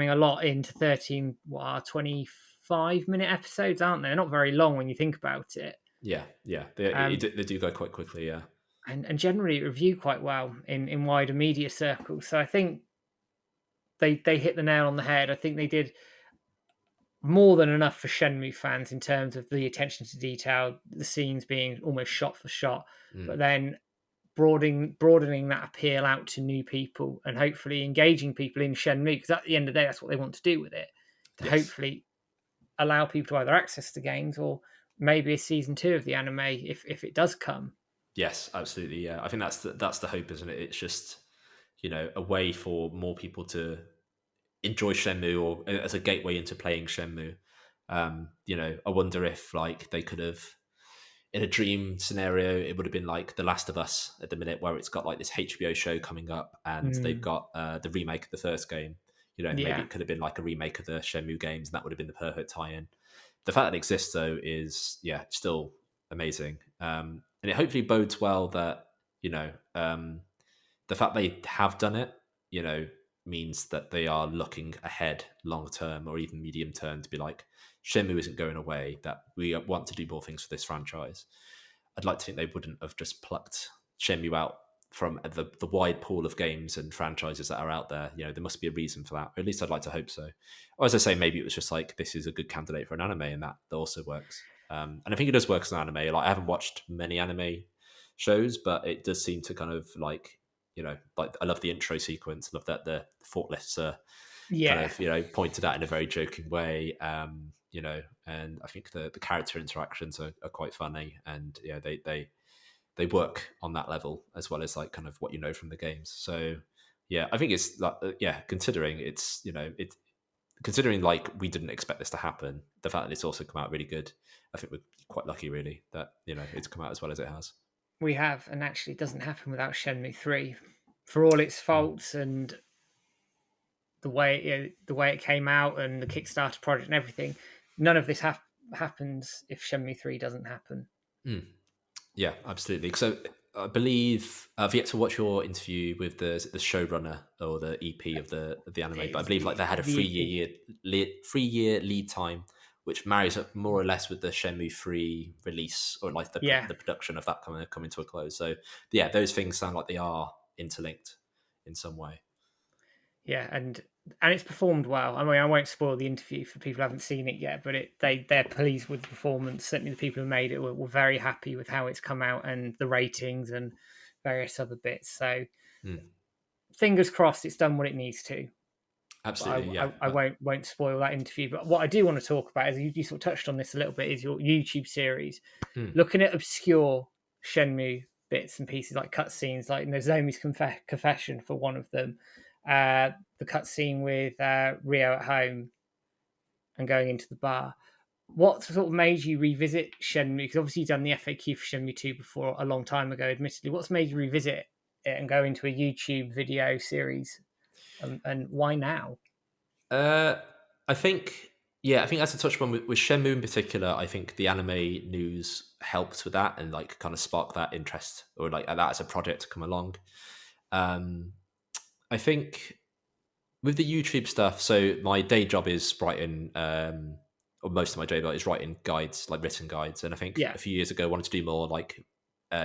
a lot into 13 what are 25-minute episodes, aren't they? They're not very long when you think about it. Yeah, yeah, Um, they do go quite quickly. Yeah, and generally review quite well in wider media circles. So I think they hit the nail on the head. I think they did more than enough for Shenmue fans in terms of the attention to detail, the scenes being almost shot for shot, mm. but then broadening that appeal out to new people and hopefully engaging people in Shenmue, because at the end of the day, that's what they want to do with it, to Yes, hopefully allow people to either access the games or maybe a season 2 of the anime if it does come. yes, absolutely. Yeah, I think that's the hope, isn't it? It's just a way for more people to enjoy Shenmue or as a gateway into playing Shenmue. I wonder if like they could have in a dream scenario, it would have been like The Last of Us at the minute, where it's got like this HBO show coming up, and they've Mm, got the remake of the first game. Maybe yeah, it could have been like a remake of the Shenmue games, and that would have been the perfect tie-in. The fact that it exists, though, is still amazing, and it hopefully bodes well that you know the fact they have done it, you know, means that they are looking ahead long term or even medium term to be like, Shenmue isn't going away, that we want to do more things for this franchise. I'd like to think they wouldn't have just plucked Shenmue out from the wide pool of games and franchises that are out there, there must be a reason for that. Or at least I'd like to hope so. Or as I say, maybe it was just like this is a good candidate for an anime, and that also works. And I think it does work as an anime. Like I haven't watched many anime shows, but it does seem to kind of like like I love the intro sequence. Love that the forklifts are kind Yeah, of pointed at in a very joking way. And I think the character interactions are quite funny, and they work on that level as well as like kind of what from the games. So yeah, I think it's like considering it's considering like we didn't expect this to happen, the fact that it's also come out really good, I think we're quite lucky really that it's come out as well as it has. we have, and actually, it doesn't happen without Shenmue 3. For all its Mm. faults and the way it came out and the Kickstarter project and everything, none of this happens if Shenmue 3 doesn't happen. Mm. Yeah, absolutely. So I believe I've yet to watch your interview with the showrunner or the EP of the anime, It but I was believe like they had a the EP. 3 year lead time, which marries up more or less with the Shenmue 3 release or like Yeah, the production of that coming to a close. So yeah, those things sound like they are interlinked in some way. yeah, and it's performed well. I mean, I won't spoil the interview for people who haven't seen it yet, but they're pleased with the performance. Certainly, the people who made it were very happy with how it's come out and the ratings and various other bits. So Mm. fingers crossed, it's done what it needs to. But Absolutely, yeah. I won't spoil that interview. But what I do want to talk about is you sort of touched on this a little bit. Is your YouTube series Mm. looking at obscure Shenmue bits and pieces like cutscenes, like Nozomi's confession for one of them, the cutscene with Rio at home and going into the bar. What sort of made you revisit Shenmue? Because obviously you've done the FAQ for Shenmue 2 before a long time ago, admittedly. What's made you revisit it and go into a YouTube video series? And why now? Uh, I think, yeah, I think that's a touch one with Shenmue in particular. I think the anime news helped with that and like kind of sparked that interest or like that as a project to come along. Um, I think with the YouTube stuff, so my day job is writing, or most of my day job is writing guides, like written guides. And I think Yeah. a few years ago, I wanted to do more like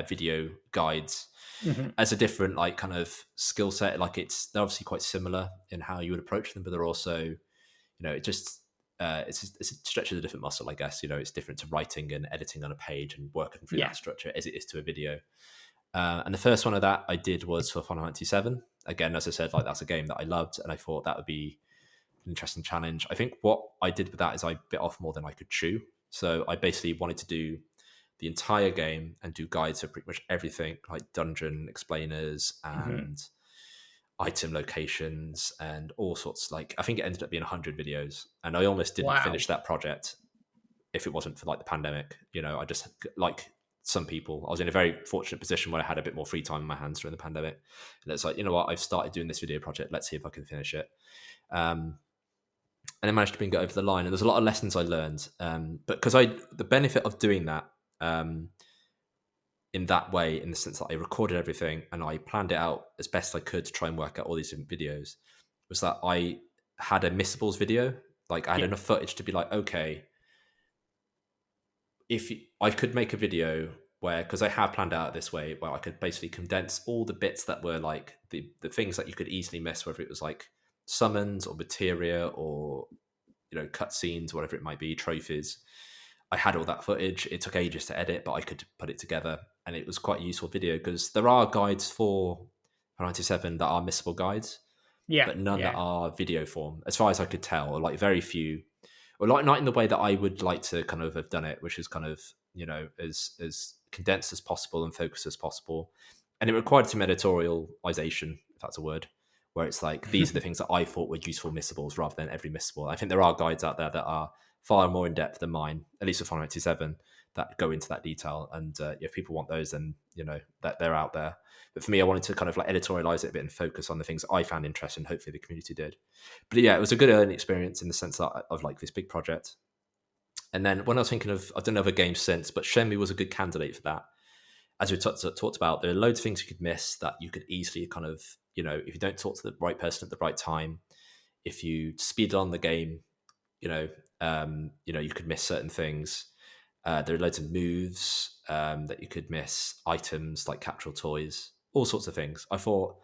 video guides Hmm. as a different like kind of skill set. Like they're obviously quite similar in how you would approach them, but they're also it just it's a stretch of a different muscle, I guess. It's different to writing and editing on a page and working through Yeah. that structure as it is to a video. And the first one of that I did was for Final Fantasy VII. Again, as I said, like that's a game that I loved, and I thought that would be an interesting challenge. I think what I did with that is I bit off more than I could chew. So I basically wanted to do the entire game and do guides for pretty much everything, like dungeon explainers Hmm. and item locations and all sorts. Like I think it ended up being 100 videos, and I almost didn't Wow. finish that project if it wasn't for like the pandemic. I just like some people, I was in a very fortunate position where I had a bit more free time in my hands during the pandemic, and it's like, what, I've started doing this video project, let's see if I can finish it. And I managed to bring it over the line, and there's a lot of lessons I learned, but because the benefit of doing that in that way, in the sense that I recorded everything and I planned it out as best I could to try and work out all these different videos, was that I had a Missables video. Like I had Yeah. enough footage to be like, okay, if I could make a video where, because I have planned out this way, where I could basically condense all the bits that were like the things that you could easily miss, whether it was like summons or materia or cutscenes, whatever it might be, trophies. I had all that footage. It took ages to edit, but I could put it together, and it was quite a useful video because there are guides for Final 97 that are missable guides, Yeah. but none that Yeah. are video form, as far as I could tell, or like very few, or like not in the way that I would like to kind of have done it, which is kind of as condensed as possible and focused as possible. And it required some editorialization, if that's a word, where it's like these are the things that I thought were useful missables rather than every missable. I think there are guides out there that are far more in depth than mine, at least with Final 97, that go into that detail. And if people want those, then that they're out there. But for me, I wanted to kind of like editorialize it a bit and focus on the things I found interesting. Hopefully, the community did. But yeah, it was a good learning experience in the sense that of like this big project. And then when I was thinking of, I've done other games since, but Shenmue was a good candidate for that. As we talked about, there are loads of things you could miss that you could easily kind of, if you don't talk to the right person at the right time, if you speed on the game, you could miss certain things. There are loads of moves that you could miss, items like capsule toys all sorts of things. I thought,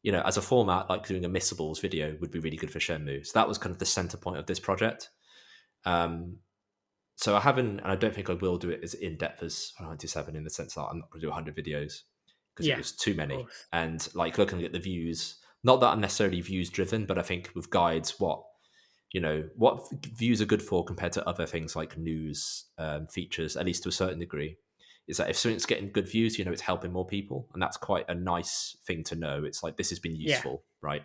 as a format, like doing a Missables video would be really good for Shenmue. So that was kind of the center point of this project. Um, so I haven't, and I don't think I will do it as in depth as 97 in the sense that I'm not going to do 100 videos because it Yeah, was too of many. course. And like looking at the views, not that I'm necessarily views driven, but I think with guides, what views are good for compared to other things like news features, at least to a certain degree, is that if something's getting good views, it's helping more people, and that's quite a nice thing to know. It's like this has been Yeah, useful, right?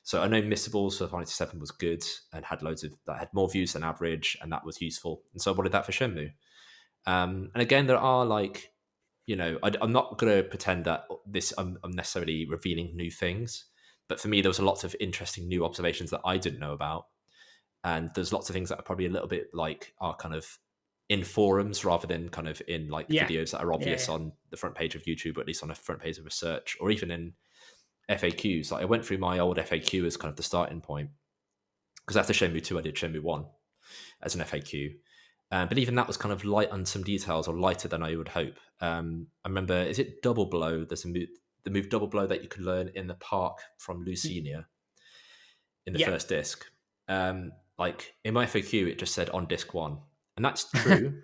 So I know Missables for Final 7 was good and had loads of that had more views than average, and that was useful. And so I wanted that for Shenmue. And again, there are like, I'm not going to pretend that I'm necessarily revealing new things, but for me, there was a lot of interesting new observations that I didn't know about, and there's lots of things that are probably a little bit like are kind of in forums rather than kind of in like yeah, videos that are obvious yeah, on the front page of YouTube, or at least on the front page of research, or even in FAQs. Like I went through my old FAQ as kind of the starting point, because after Shenmue 2, I did Shenmue 1 as an FAQ. But even that was kind of light on some details, or lighter than I would hope. I remember, is it Double Blow? There's the move Double Blow that you can learn in the park from Lucina in the yeah. first disc. Like in my FAQ, it just said on disc 1. And that's true,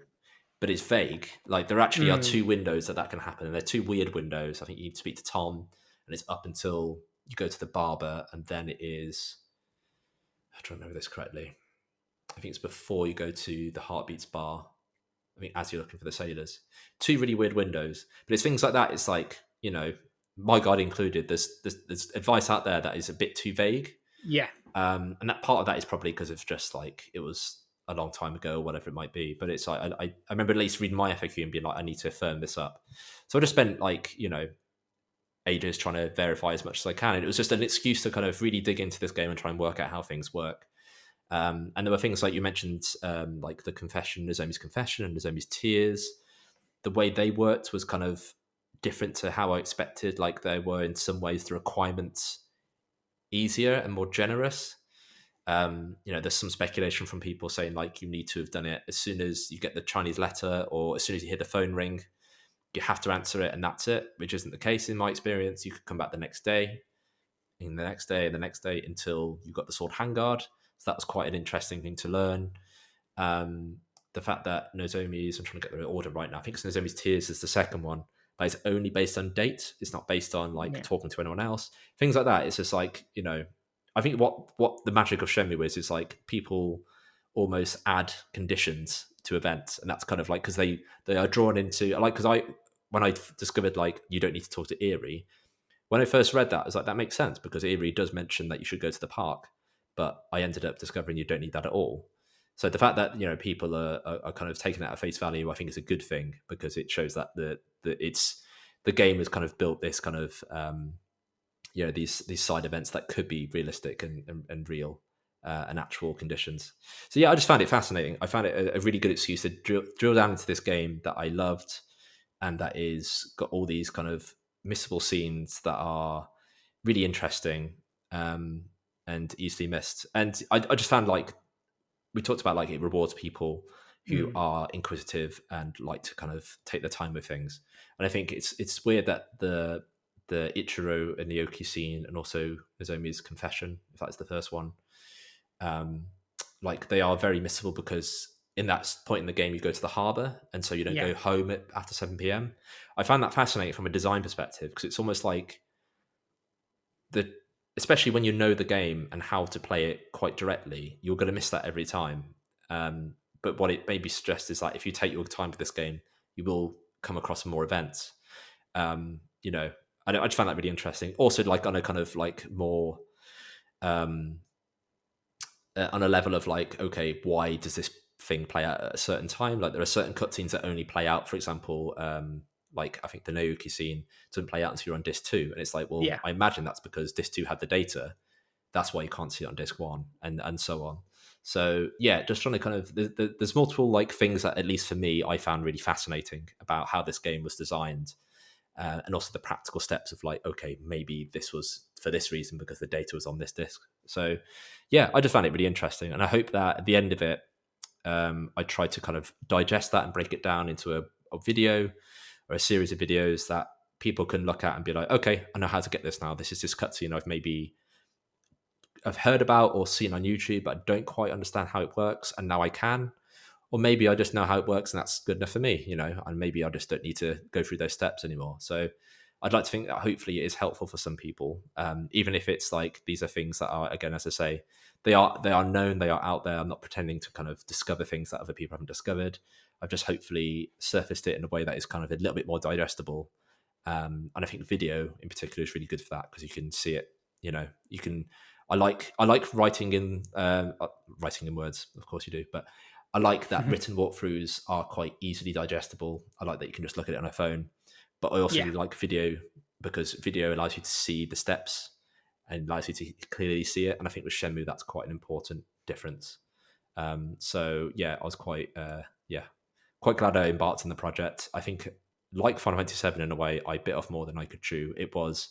but it's vague. Like there actually are Mm, two windows that can happen, and they're two weird windows. I think you need to speak to Tom, and it's up until you go to the barber, and then it is. I don't remember this correctly. I think it's before you go to the Heartbeats bar. I mean, as you're looking for the sailors, two really weird windows. But it's things like that. It's like my guide included. There's advice out there that is a bit too vague, yeah, and that part of that is probably because it's just like it was a long time ago, or whatever it might be. But it's like I remember at least reading my FAQ and being like, I need to firm this up. So I just spent like ages trying to verify as much as I can. And it was just an excuse to kind of really dig into this game and try and work out how things work. And there were things like you mentioned, like the confession, Nozomi's confession and Nozomi's tears. The way they worked was kind of different to how I expected. Like there were in some ways the requirements easier and more generous. There's some speculation from people saying like you need to have done it as soon as you get the Chinese letter, or as soon as you hear the phone ring, you have to answer it, and that's it. Which isn't the case in my experience. You could come back the next day, and the next day, and the next day until you got the sword handguard. So that was quite an interesting thing to learn. The fact that Nozomi's, I'm trying to get the order right now. I think it's Nozomi's Tears is the second one, but it's only based on date. It's not based on like yeah, talking to anyone else. Things like that. It's just like, I think what the magic of Shenmue is like people almost add conditions to events, and that's kind of like because they are drawn into like because when I discovered like you don't need to talk to Eerie, when I first read that, I was like, that makes sense because Eerie does mention that you should go to the park, but I ended up discovering you don't need that at all. So the fact that people are kind of taking that at face value, I think is a good thing because it shows that the game has kind of built this kind of these side events that could be realistic and real and actual conditions. So yeah, I just found it fascinating. I found it a really good excuse to drill down into this game that I loved, and that is got all these kind of missable scenes that are really interesting and easily missed. And I just found like we talked about like it rewards people who mm, are inquisitive and like to kind of take their time with things. And I think it's weird that the Ichiro and Naoki scene, and also Nozomi's confession, if that's the first one, um, like they are very missable because in that point in the game you go to the harbor, and so you don't yeah, go home after 7 p.m. I find that fascinating from a design perspective because it's almost like the especially when you know the game and how to play it quite directly, you're going to miss that every time. But what it maybe suggests is that if you take your time with this game, you will come across more events. Um, you know, I just found that really interesting. Also, like on a kind of like more um, on a level of like, okay, why does this thing play out at a certain time? Like there are certain cutscenes that only play out, for example, like I think the Naoki scene doesn't play out until you're on disc 2, and it's like, well, yeah, I imagine that's because disc 2 had the data. That's why you can't see it on disc 1, and so on. So yeah, just trying to kind of there's multiple like things that at least for me I found really fascinating about how this game was designed, and also the practical steps of like, okay, maybe this was for this reason because the data was on this disc. So yeah, I just found it really interesting, and I hope that at the end of it, I try to kind of digest that and break it down into a video or a series of videos that people can look at and be like, okay, I know how to get this now. This is this cutscene I've heard about or seen on YouTube, but I don't quite understand how it works, and now I can. Or maybe I just know how it works, and that's good enough for me, and maybe I just don't need to go through those steps anymore. So I'd like to think that hopefully it is helpful for some people, even if it's like these are things that are, again, as I say, they are known, they are out there. I'm not pretending to kind of discover things that other people haven't discovered. I've just hopefully surfaced it in a way that is kind of a little bit more digestible. And I think video in particular is really good for that because you can see it. You can. I like writing in words, of course you do, but I like that written walkthroughs are quite easily digestible. I like that you can just look at it on a phone, but I also Yeah. like video because video allows you to see the steps and allows you to clearly see it. And I think with Shenmue, that's quite an important difference. So yeah, I was quite glad I embarked on the project. I think like Final Fantasy VII in a way, I bit off more than I could chew. It was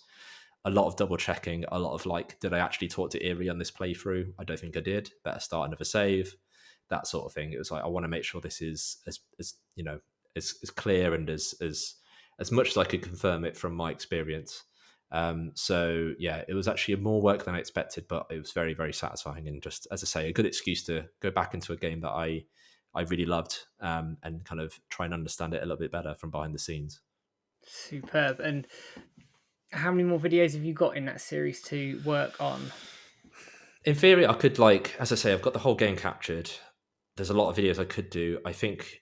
a lot of double checking, a lot of like, did I actually talk to Erie on this playthrough? I don't think I did. Better start another save, that sort of thing. It was like I want to make sure this is as as clear and as much as I could confirm it from my experience. So yeah, it was actually more work than I expected, but it was very, very satisfying and just, as I say, a good excuse to go back into a game that I really loved, and kind of try and understand it a little bit better from behind the scenes. Superb. And how many more videos have you got in that series to work on? In theory, I could, like, as I say, I've got the whole game captured. There's a lot of videos I could do. I think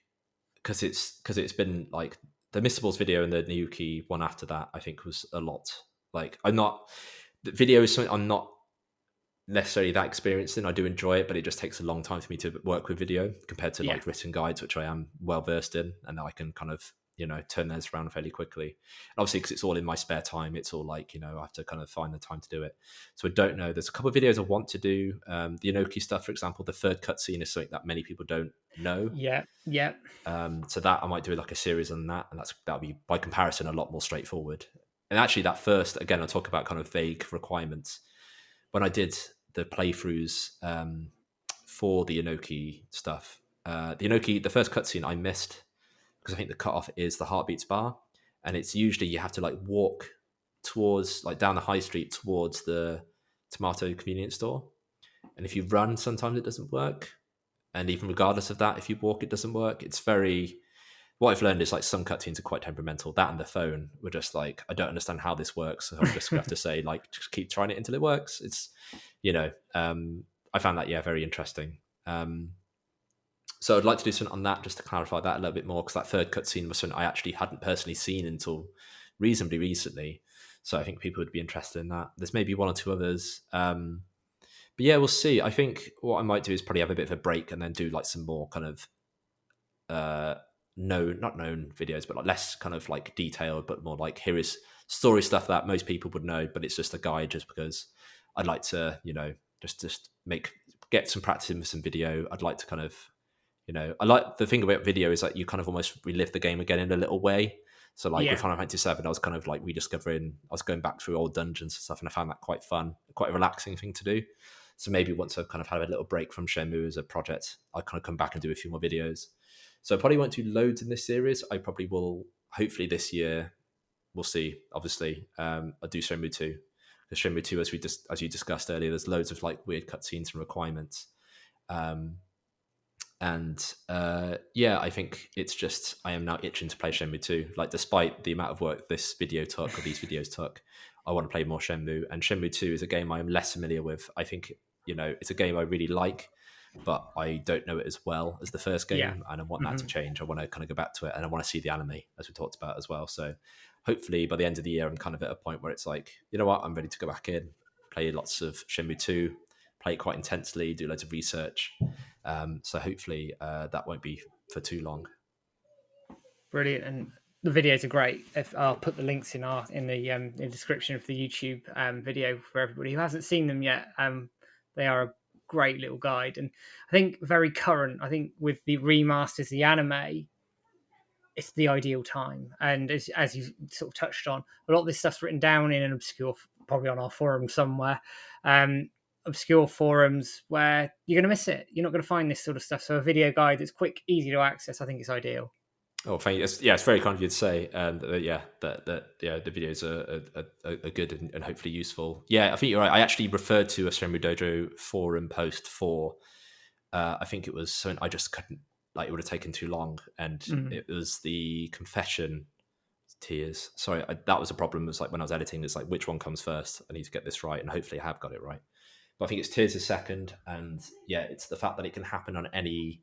because it's been like the Missables video and the Niyuki one after that, I think was a lot. Like, the video is something I'm not necessarily that experienced in. I do enjoy it, but it just takes a long time for me to work with video compared to Yeah. like written guides, which I am well versed in, and I can kind of turn those around fairly quickly. And obviously, because it's all in my spare time, it's all like I have to kind of find the time to do it. So I don't know. There's a couple of videos I want to do. The Inoki stuff, for example, the third cutscene is something that many people don't know. Yeah. So that I might do like a series on that, and that'll be by comparison a lot more straightforward. And actually, that first, again, I'll talk about kind of vague requirements. When I did the playthroughs for the Inoki stuff, the first cutscene I missed because I think the cutoff is the heartbeats bar, and it's usually you have to like walk towards like down the high street towards the tomato convenience store, and if you run, sometimes it doesn't work, and even regardless of that, if you walk, it doesn't work. It's very what I've learned is like some cutscenes are quite temperamental. That and the phone were just like, I don't understand how this works. So I'm just gonna have to say, like, just keep trying it until it works. It's, I found that, very interesting. So I'd like to do something on that just to clarify that a little bit more, because that third cutscene was something I actually hadn't personally seen until reasonably recently. So I think people would be interested in that. There's maybe one or two others. But yeah, we'll see. I think what I might do is probably have a bit of a break and then do like some more kind of not known videos, but like less kind of like detailed, but more like here is story stuff that most people would know, but it's just a guide, just because I'd like to, just get some practice in with some video. I'd like to kind of, I like the thing about video is that you kind of almost relive the game again in a little way. So like with Final Fantasy VII, I was kind of like rediscovering, I was going back through old dungeons and stuff, and I found that quite fun, quite a relaxing thing to do. So maybe once I've kind of had a little break from Shenmue as a project, I'll kind of come back and do a few more videos. So I probably won't do loads in this series. I probably will, hopefully this year, we'll see. Obviously, I'll do Shenmue 2. Because Shenmue 2, as you discussed earlier, there's loads of like weird cutscenes and requirements. I think it's just I am now itching to play Shenmue 2. Like, despite the amount of work this video took, or these videos took, I want to play more Shenmue. And Shenmue 2 is a game I'm less familiar with. I think, it's a game I really like, but I don't know it as well as the first game, and I want that to change. I want to kind of go back to it, and I want to see the anime, as we talked about as well. So hopefully by the end of the year, I'm kind of at a point where it's like, you know what, I'm ready to go back in, play lots of Shenmue 2, play it quite intensely, do loads of research. So hopefully that won't be for too long. Brilliant. And the videos are great. I'll put the links in the description of the YouTube video for everybody who hasn't seen them yet. They are a great little guide, and I think very current. I think with the remasters, the anime, it's the ideal time. And as you sort of touched on, a lot of this stuff's written down in an obscure, probably on our forum somewhere, obscure forums where you're going to miss it. You're not going to find this sort of stuff. So a video guide that's quick, easy to access, I think is ideal. Oh, thank you. It's very kind of you to say. The videos are good and hopefully useful. Yeah, I think you're right. I actually referred to a Shenmue Dojo forum post for. I think it was something I just couldn't, like, it would have taken too long, and it was the confession tears. Sorry, that was a problem. It was like when I was editing, it's like, which one comes first? I need to get this right, and hopefully I have got it right. But I think it's tears a second, and yeah, it's the fact that it can happen on any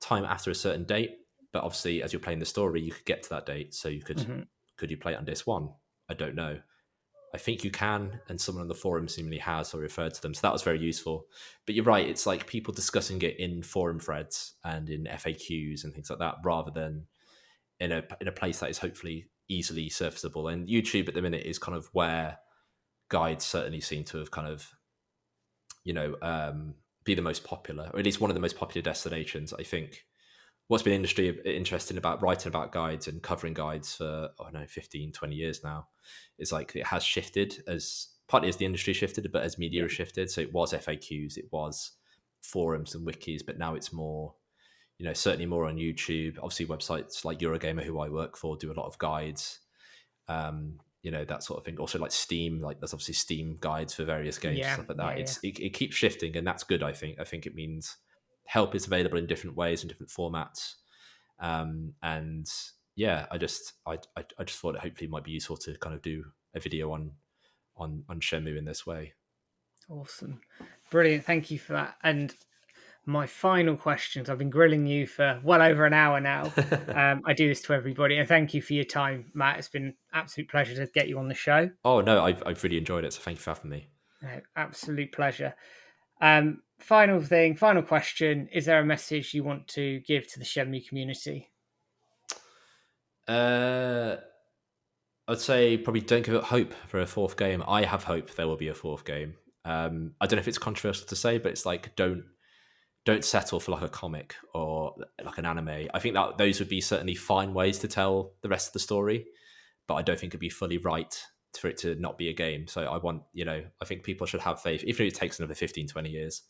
time after a certain date. But obviously, as you're playing the story, you could get to that date. So you could you play it on disc one? I don't know. I think you can, and someone on the forum seemingly has or referred to them. So that was very useful. But you're right, it's like people discussing it in forum threads and in FAQs and things like that, rather than in a place that is hopefully easily surfaceable. And YouTube at the minute is kind of where guides certainly seem to have kind of, be the most popular, or at least one of the most popular destinations. I think what's been interesting about writing about guides and covering guides for, 15, 20 years now, is like it has shifted, as partly as the industry shifted, but as media has shifted. So it was FAQs, it was forums and wikis, but now it's more, certainly more on YouTube. Obviously websites like Eurogamer, who I work for, do a lot of guides, that sort of thing. Also like Steam, like there's obviously Steam guides for various games, stuff like that. It keeps shifting, and that's good. I think it means help is available in different ways and different formats. And yeah, I just thought it hopefully might be useful to kind of do a video on Shenmue in this way. Awesome, brilliant. Thank you for that. And my final questions. I've been grilling you for well over an hour now. I do this to everybody, and thank you for your time, Matt. It's been an absolute pleasure to get you on the show. Oh no, I've really enjoyed it. So thank you for having me. Absolute pleasure. Final question. Is there a message you want to give to the Shenmue community? I'd say probably don't give it hope for a fourth game. I have hope there will be a fourth game. I don't know if it's controversial to say, but it's like don't settle for like a comic or like an anime. I think that those would be certainly fine ways to tell the rest of the story, but I don't think it'd be fully right for it to not be a game. So I think people should have faith, even if it takes another 15, 20 years.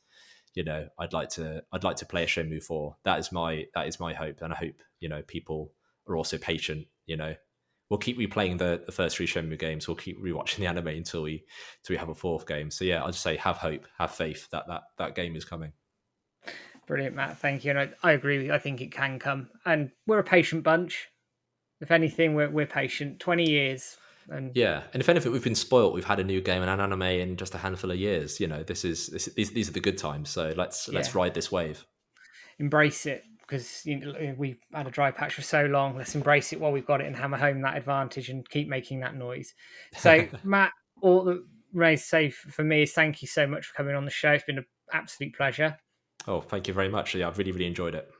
I'd like to play a Shenmue 4. That is my hope, and I hope people are also patient. We'll keep replaying the first three Shenmue games. We'll keep rewatching the anime until we have a fourth game. So yeah, I'll just say have hope, have faith that game is coming. Brilliant, Matt. Thank you. And I agree with you. I think it can come. And we're a patient bunch. If anything, we're patient. 20 years. And yeah, and if anything, we've been spoilt. We've had a new game and an anime in just a handful of years. These are the good times. So let's ride this wave. Embrace it, because we had a dry patch for so long. Let's embrace it while we've got it and hammer home that advantage and keep making that noise. So Matt, all that remains safe for me is thank you so much for coming on the show. It's been an absolute pleasure. Oh, thank you very much. Yeah, I've really, really enjoyed it.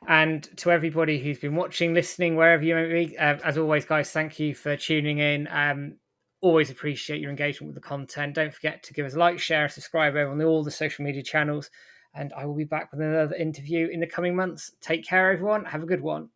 And to everybody who's been watching, listening, wherever you may be, as always, guys, thank you for tuning in. Always appreciate your engagement with the content. Don't forget to give us a like, share, subscribe over on all the social media channels. And I will be back with another interview in the coming months. Take care, everyone. Have a good one.